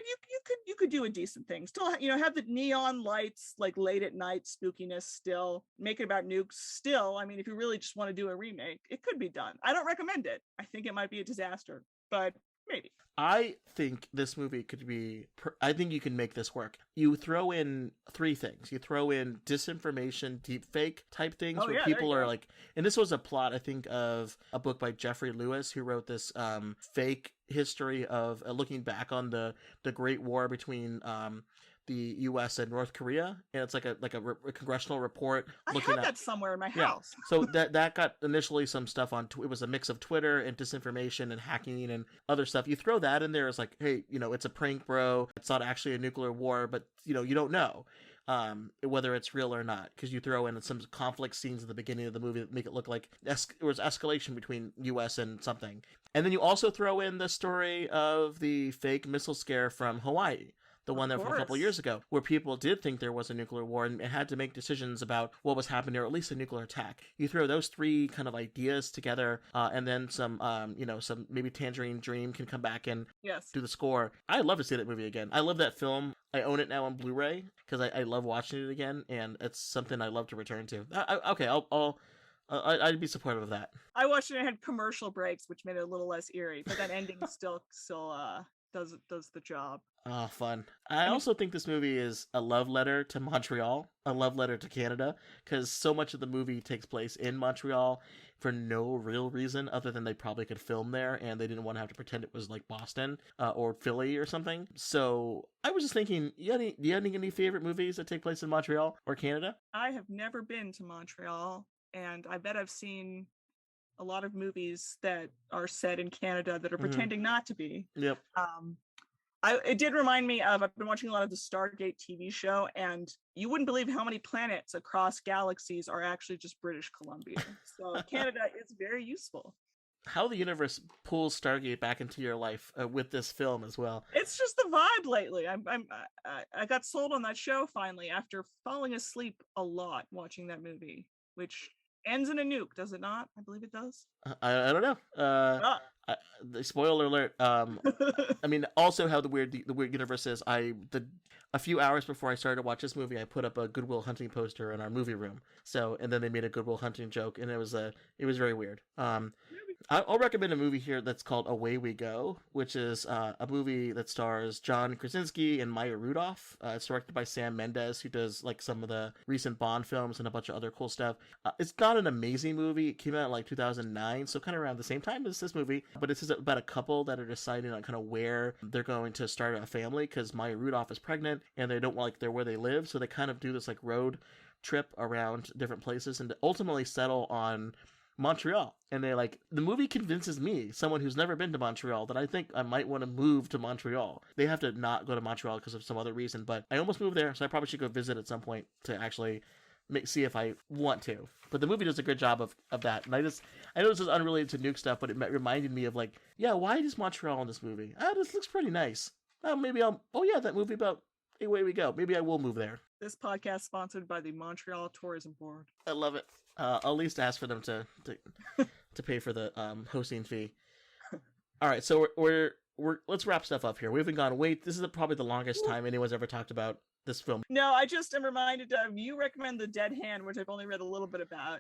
you could do a decent thing. Still, have the neon lights, like late at night spookiness still. Make it about nukes still. I mean, if you really just want to do a remake, it could be done. I don't recommend it. I think it might be a disaster, but maybe. I think this movie could be, I think you can make this work. You throw in three things. You throw in disinformation, deepfake type things where people are like, and this was a plot, I think, of a book by Jeffrey Lewis, who wrote this fake history of looking back on the Great War between the U.S. and North Korea, and it's like a congressional report. I had that somewhere in my house. So that got initially some stuff on. It was a mix of Twitter and disinformation and hacking and other stuff. You throw that in there as like, hey, it's a prank, bro. It's not actually a nuclear war, but you don't know whether it's real or not, because you throw in some conflict scenes at the beginning of the movie that make it look like there was escalation between U.S. and something, and then you also throw in the story of the fake missile scare from Hawaii. The one that from a couple of years ago, where people did think there was a nuclear war and had to make decisions about what was happening, or at least a nuclear attack. You throw those three kind of ideas together, and then some maybe Tangerine Dream can come back and do the score. I'd love to see that movie again. I love that film. I own it now on Blu-ray because I love watching it again, and it's something I love to return to. I'd be supportive of that. I watched it and it had commercial breaks, which made it a little less eerie, but that ending still does the job. Oh, fun. I also think this movie is a love letter to Montreal, a love letter to Canada, because so much of the movie takes place in Montreal for no real reason other than they probably could film there and they didn't want to have to pretend it was like Boston or Philly or something. So I was just thinking, do you have any favorite movies that take place in Montreal or Canada? I have never been to Montreal, and I bet I've seen a lot of movies that are set in Canada that are pretending not to be. Yep. It did remind me of, I've been watching a lot of the Stargate TV show, and you wouldn't believe how many planets across galaxies are actually just British Columbia. So Canada is very useful. How the universe pulls Stargate back into your life with this film as well. It's just the vibe lately. I got sold on that show finally after falling asleep a lot watching that movie, which ends in a nuke, does it not? I believe it does. I don't know. Spoiler alert. I mean, also how the weird universe is. A few hours before I started to watch this movie, I put up a Good Will Hunting poster in our movie room. So, and then they made a Good Will Hunting joke, and it was very weird. I'll recommend a movie here that's called Away We Go, which is a movie that stars John Krasinski and Maya Rudolph. It's directed by Sam Mendes, who does like some of the recent Bond films and a bunch of other cool stuff. It's not an amazing movie. It came out in like 2009, so kind of around the same time as this movie. But it's about a couple that are deciding on kind of where they're going to start a family, because Maya Rudolph is pregnant and they don't like where they live, so they kind of do this like road trip around different places and ultimately settle on Montreal. And the movie convinces me, someone who's never been to Montreal, that I think I might want to move to Montreal. They have to not go to Montreal because of some other reason, but I almost moved there, so I probably should go visit at some point to actually see if I want to. But the movie does a good job of that. And I know this is unrelated to nuke stuff, but it reminded me of why is Montreal in this movie? This looks pretty nice. That movie about Away We Go. Maybe I will move there. This podcast sponsored by the Montreal Tourism Board. I love it. I'll at least ask for them to pay for the hosting fee. All right, so we're let's wrap stuff up here. We haven't gone this is probably the longest time anyone's ever talked about this film. No, I just am reminded of, you recommend The Dead Hand, which I've only read a little bit about.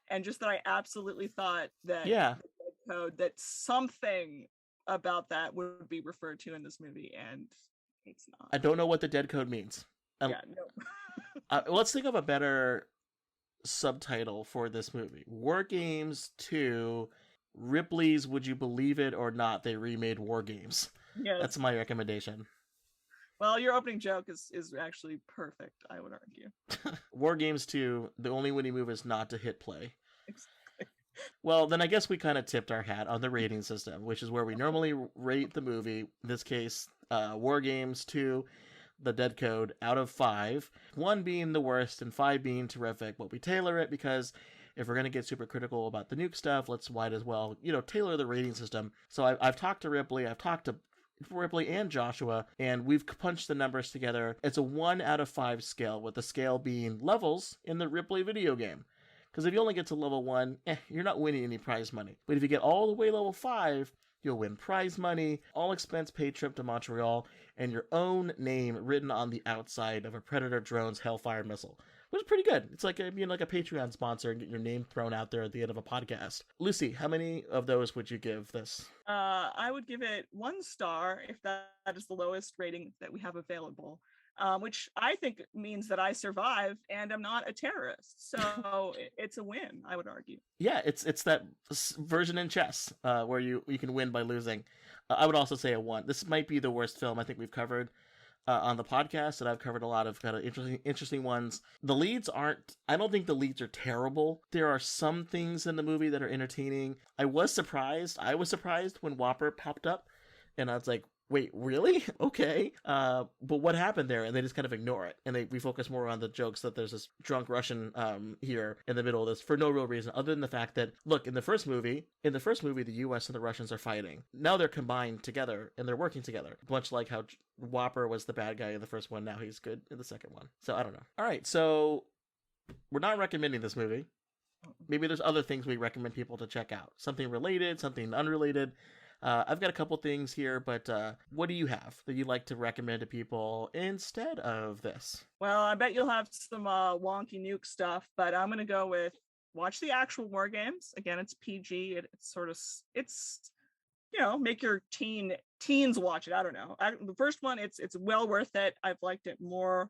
and just that I absolutely thought that Yeah. the dead code, that something about that would be referred to in this movie, and it's not. I don't know what the dead code means. Yeah, no. Let's think of a better subtitle for this movie. WarGames 2, Ripley's Would You Believe It or Not, They Remade WarGames. Yes. That's my recommendation. Well, your opening joke is actually perfect, I would argue. WarGames 2, the only winning move is not to hit play. Well, then I guess we kind of tipped our hat on the rating system, which is where we normally rate the movie. In this case, WarGames 2, The Dead Code, out of 5. 1 being the worst and 5 being terrific. But we tailor it because if we're going to get super critical about the nuke stuff, let's might as well, tailor the rating system. So I've talked to Ripley, I've talked to Ripley and Joshua, and we've punched the numbers together. It's a 1 out of 5 scale, with the scale being levels in the Ripley video game. Because if you only get to level 1, you're not winning any prize money. But if you get all the way level 5, you'll win prize money, all expense paid trip to Montreal, and your own name written on the outside of a Predator drone's Hellfire missile. Which is pretty good. It's like being like a Patreon sponsor and getting your name thrown out there at the end of a podcast. Lucy, how many of those would you give this? I would give it 1 star if that is the lowest rating that we have available. Which I think means that I survive and I'm not a terrorist. So it's a win, I would argue. Yeah, it's that version in chess where you can win by losing. I would also say a 1. This might be the worst film I think we've covered on the podcast, and I've covered a lot of kind of interesting ones. The leads I don't think the leads are terrible. There are some things in the movie that are entertaining. I was surprised when WOPR popped up, and I was like, wait, really? Okay. But what happened there? And they just kind of ignore it. And we focus more on the jokes that there's this drunk Russian here in the middle of this for no real reason, other than the fact that, look, in the first movie, the US and the Russians are fighting. Now they're combined together, and they're working together. Much like how WOPR was the bad guy in the first one, now he's good in the second one. So I don't know. All right, so we're not recommending this movie. Maybe there's other things we recommend people to check out. Something related, something unrelated. I've got a couple things here, but what do you have that you'd like to recommend to people instead of this? Well, I bet you'll have some wonky nuke stuff, but I'm going to go with watch the actual WarGames. Again, it's PG. It's make your teens watch it. I don't know. The first one, it's well worth it. I've liked it more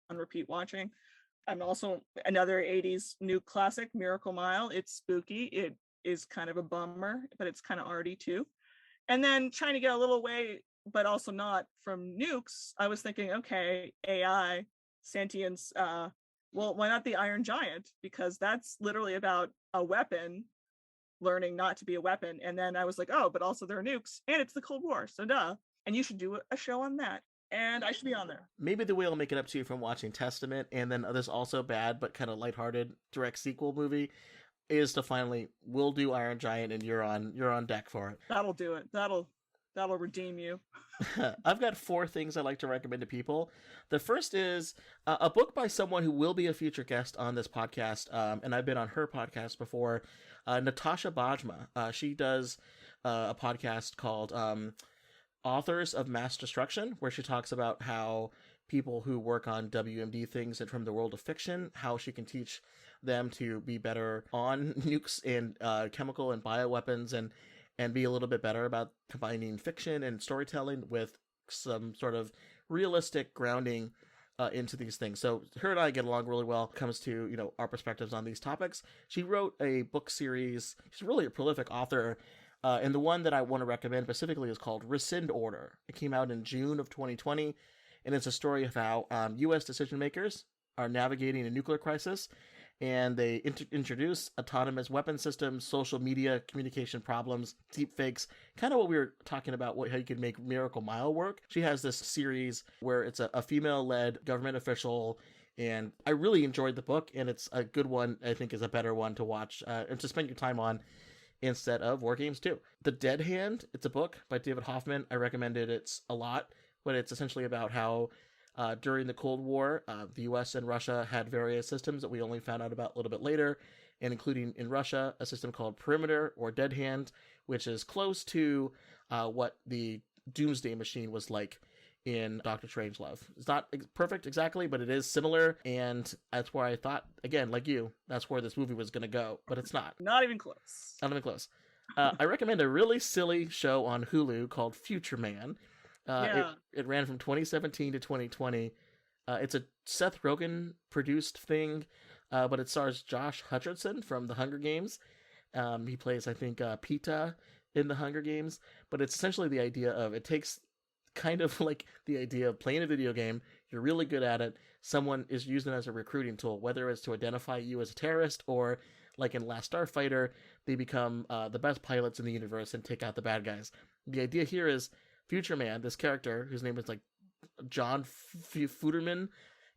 on repeat watching. I'm also another 80s nuke classic, Miracle Mile. It's spooky. It is kind of a bummer, but it's kind of arty too. And then trying to get a little away, but also not from nukes, I was thinking, okay, AI, sentience, well, why not the Iron Giant? Because that's literally about a weapon learning not to be a weapon. And then I was like, oh, but also there are nukes, and it's the Cold War, so duh. And you should do a show on that. And I should be on there. Maybe the way I'll make it up to you from watching Testament, and then there's also bad but kind of lighthearted direct sequel movie, is to finally, we'll do Iron Giant and you're on deck for it. That'll do it. That'll redeem you. I've got 4 things I'd like to recommend to people. The first is a book by someone who will be a future guest on this podcast, and I've been on her podcast before, Natasha Bajemna. She does a podcast called Authors of Mass Destruction, where she talks about how people who work on WMD things and from the world of fiction, how she can teach them to be better on nukes and chemical and bioweapons and be a little bit better about combining fiction and storytelling with some sort of realistic grounding into these things. So her and I get along really well when it comes to, our perspectives on these topics. She wrote a book series. She's really a prolific author. And the one that I want to recommend specifically is called Rescind Order. It came out in June of 2020. And it's a story of how U.S. decision makers are navigating a nuclear crisis. And they introduce autonomous weapon systems, social media, communication problems, deepfakes, kind of what we were talking about, how you could make Miracle Mile work. She has this series where it's a female-led government official, and I really enjoyed the book, and it's a good one, I think is a better one to watch and to spend your time on instead of WarGames 2. The Dead Hand, it's a book by David Hoffman. I recommended it a lot, but it's essentially about how during the Cold War, the U.S. and Russia had various systems that we only found out about a little bit later, and including in Russia, a system called Perimeter or Dead Hand, which is close to what the Doomsday Machine was like in Doctor Strangelove. It's not perfect exactly, but it is similar, and that's where I thought, again, like you, that's where this movie was going to go, but it's not. Not even close. Not even close. I recommend a really silly show on Hulu called Future Man. It ran from 2017 to 2020. It's a Seth Rogen produced thing, but it stars Josh Hutcherson from The Hunger Games. He plays, I think, Pita in The Hunger Games, but it's essentially the idea of, it takes kind of like the idea of playing a video game, you're really good at it, someone is using it as a recruiting tool, whether it's to identify you as a terrorist or, like in Last Starfighter, they become the best pilots in the universe and take out the bad guys. The idea here is Future Man, this character, whose name is like John Futerman,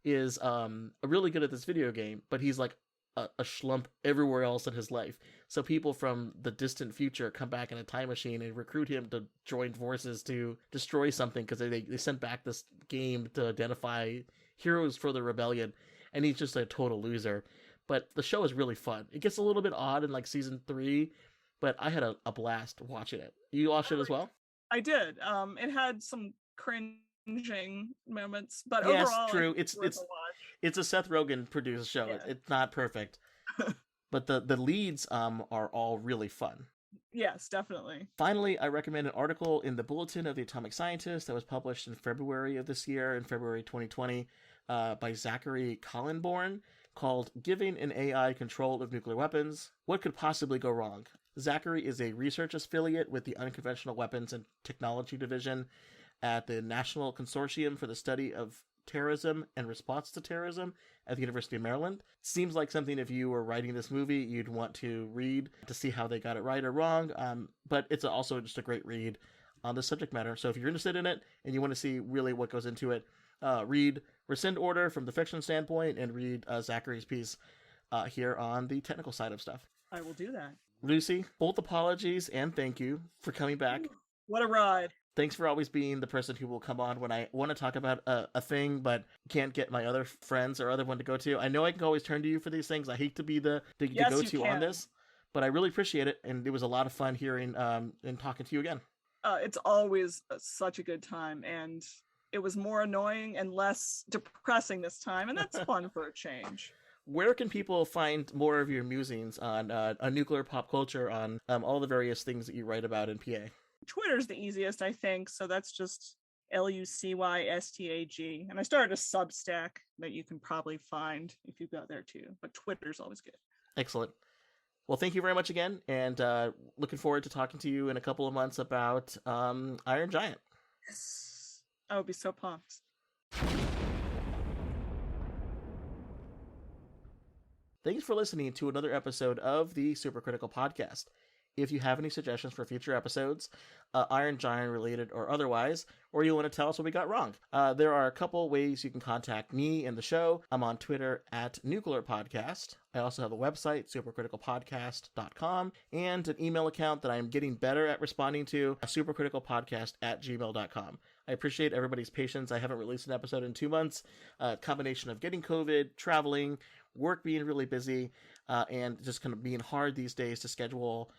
is really good at this video game, but he's like a schlump everywhere else in his life. So people from the distant future come back in a time machine and recruit him to join forces to destroy something, because they sent back this game to identify heroes for the rebellion, and he's just a total loser. But the show is really fun. It gets a little bit odd in like season 3, but I had a blast watching it. You watched it as well? I did. It had some cringing moments, but yes, overall, true. It's a Seth Rogen produced show. Yeah. It's not perfect, but the leads are all really fun. Yes, definitely. Finally, I recommend an article in the Bulletin of the Atomic Scientist that was published in February of this year, in February 2020, by Zachary Collinborn, called "Giving an AI Control of Nuclear Weapons: What Could Possibly Go Wrong?" Zachary is a research affiliate with the Unconventional Weapons and Technology Division at the National Consortium for the Study of Terrorism and Response to Terrorism at the University of Maryland. Seems like something, if you were writing this movie, you'd want to read to see how they got it right or wrong, but it's also just a great read on the subject matter. So if you're interested in it and you want to see really what goes into it, read Rescind Order from the fiction standpoint, and read Zachary's piece here on the technical side of stuff. I will do that. Lucy, both apologies and thank you for coming back. What a ride. Thanks for always being the person who will come on when I want to talk about a thing, but can't get my other friends or other one to go to. I know I can always turn to you for these things. I hate to be the go-to on this, but I really appreciate it, and it was a lot of fun hearing and talking to you again. It's always such a good time, and it was more annoying and less depressing this time, and that's fun for a change. Where can people find more of your musings on nuclear pop culture, on all the various things that you write about in PA? Twitter's the easiest, I think, so that's just LucyStag, and I started a Substack that you can probably find if you go there too, but Twitter's always good. Excellent. Well, thank you very much again, and looking forward to talking to you in a couple of months about Iron Giant. Yes. I would be so pumped. Thanks for listening to another episode of the Supercritical Podcast. If you have any suggestions for future episodes, Iron Giant related or otherwise, or you want to tell us what we got wrong, there are a couple ways you can contact me and the show. I'm on Twitter at Nuclear Podcast. I also have a website, supercriticalpodcast.com, and an email account that I'm getting better at responding to, supercriticalpodcast@gmail.com. I appreciate everybody's patience. I haven't released an episode in 2 months. A combination of getting COVID, traveling, work being really busy, and just kind of being hard these days to schedule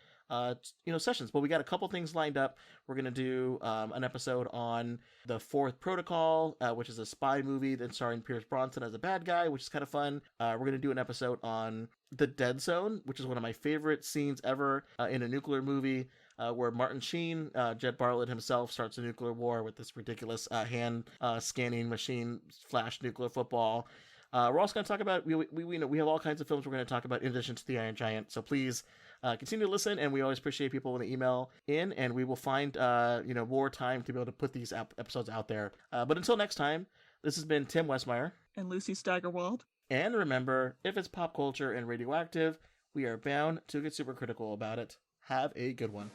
sessions. But we got a couple things lined up. We're going to do an episode on The Fourth Protocol, which is a spy movie that's starring Pierce Brosnan as a bad guy, which is kind of fun. We're going to do an episode on The Dead Zone, which is one of my favorite scenes ever in a nuclear movie, where Martin Sheen, Jed Bartlett himself, starts a nuclear war with this ridiculous hand scanning machine flash nuclear football. We're also going to talk about, we have all kinds of films we're going to talk about in addition to The Iron Giant, so please continue to listen, and we always appreciate people when they email in, and we will find more time to be able to put these episodes out there. But until next time, this has been Tim Westmyer. And Lucy Steigerwald. And remember, if it's pop culture and radioactive, we are bound to get super critical about it. Have a good one.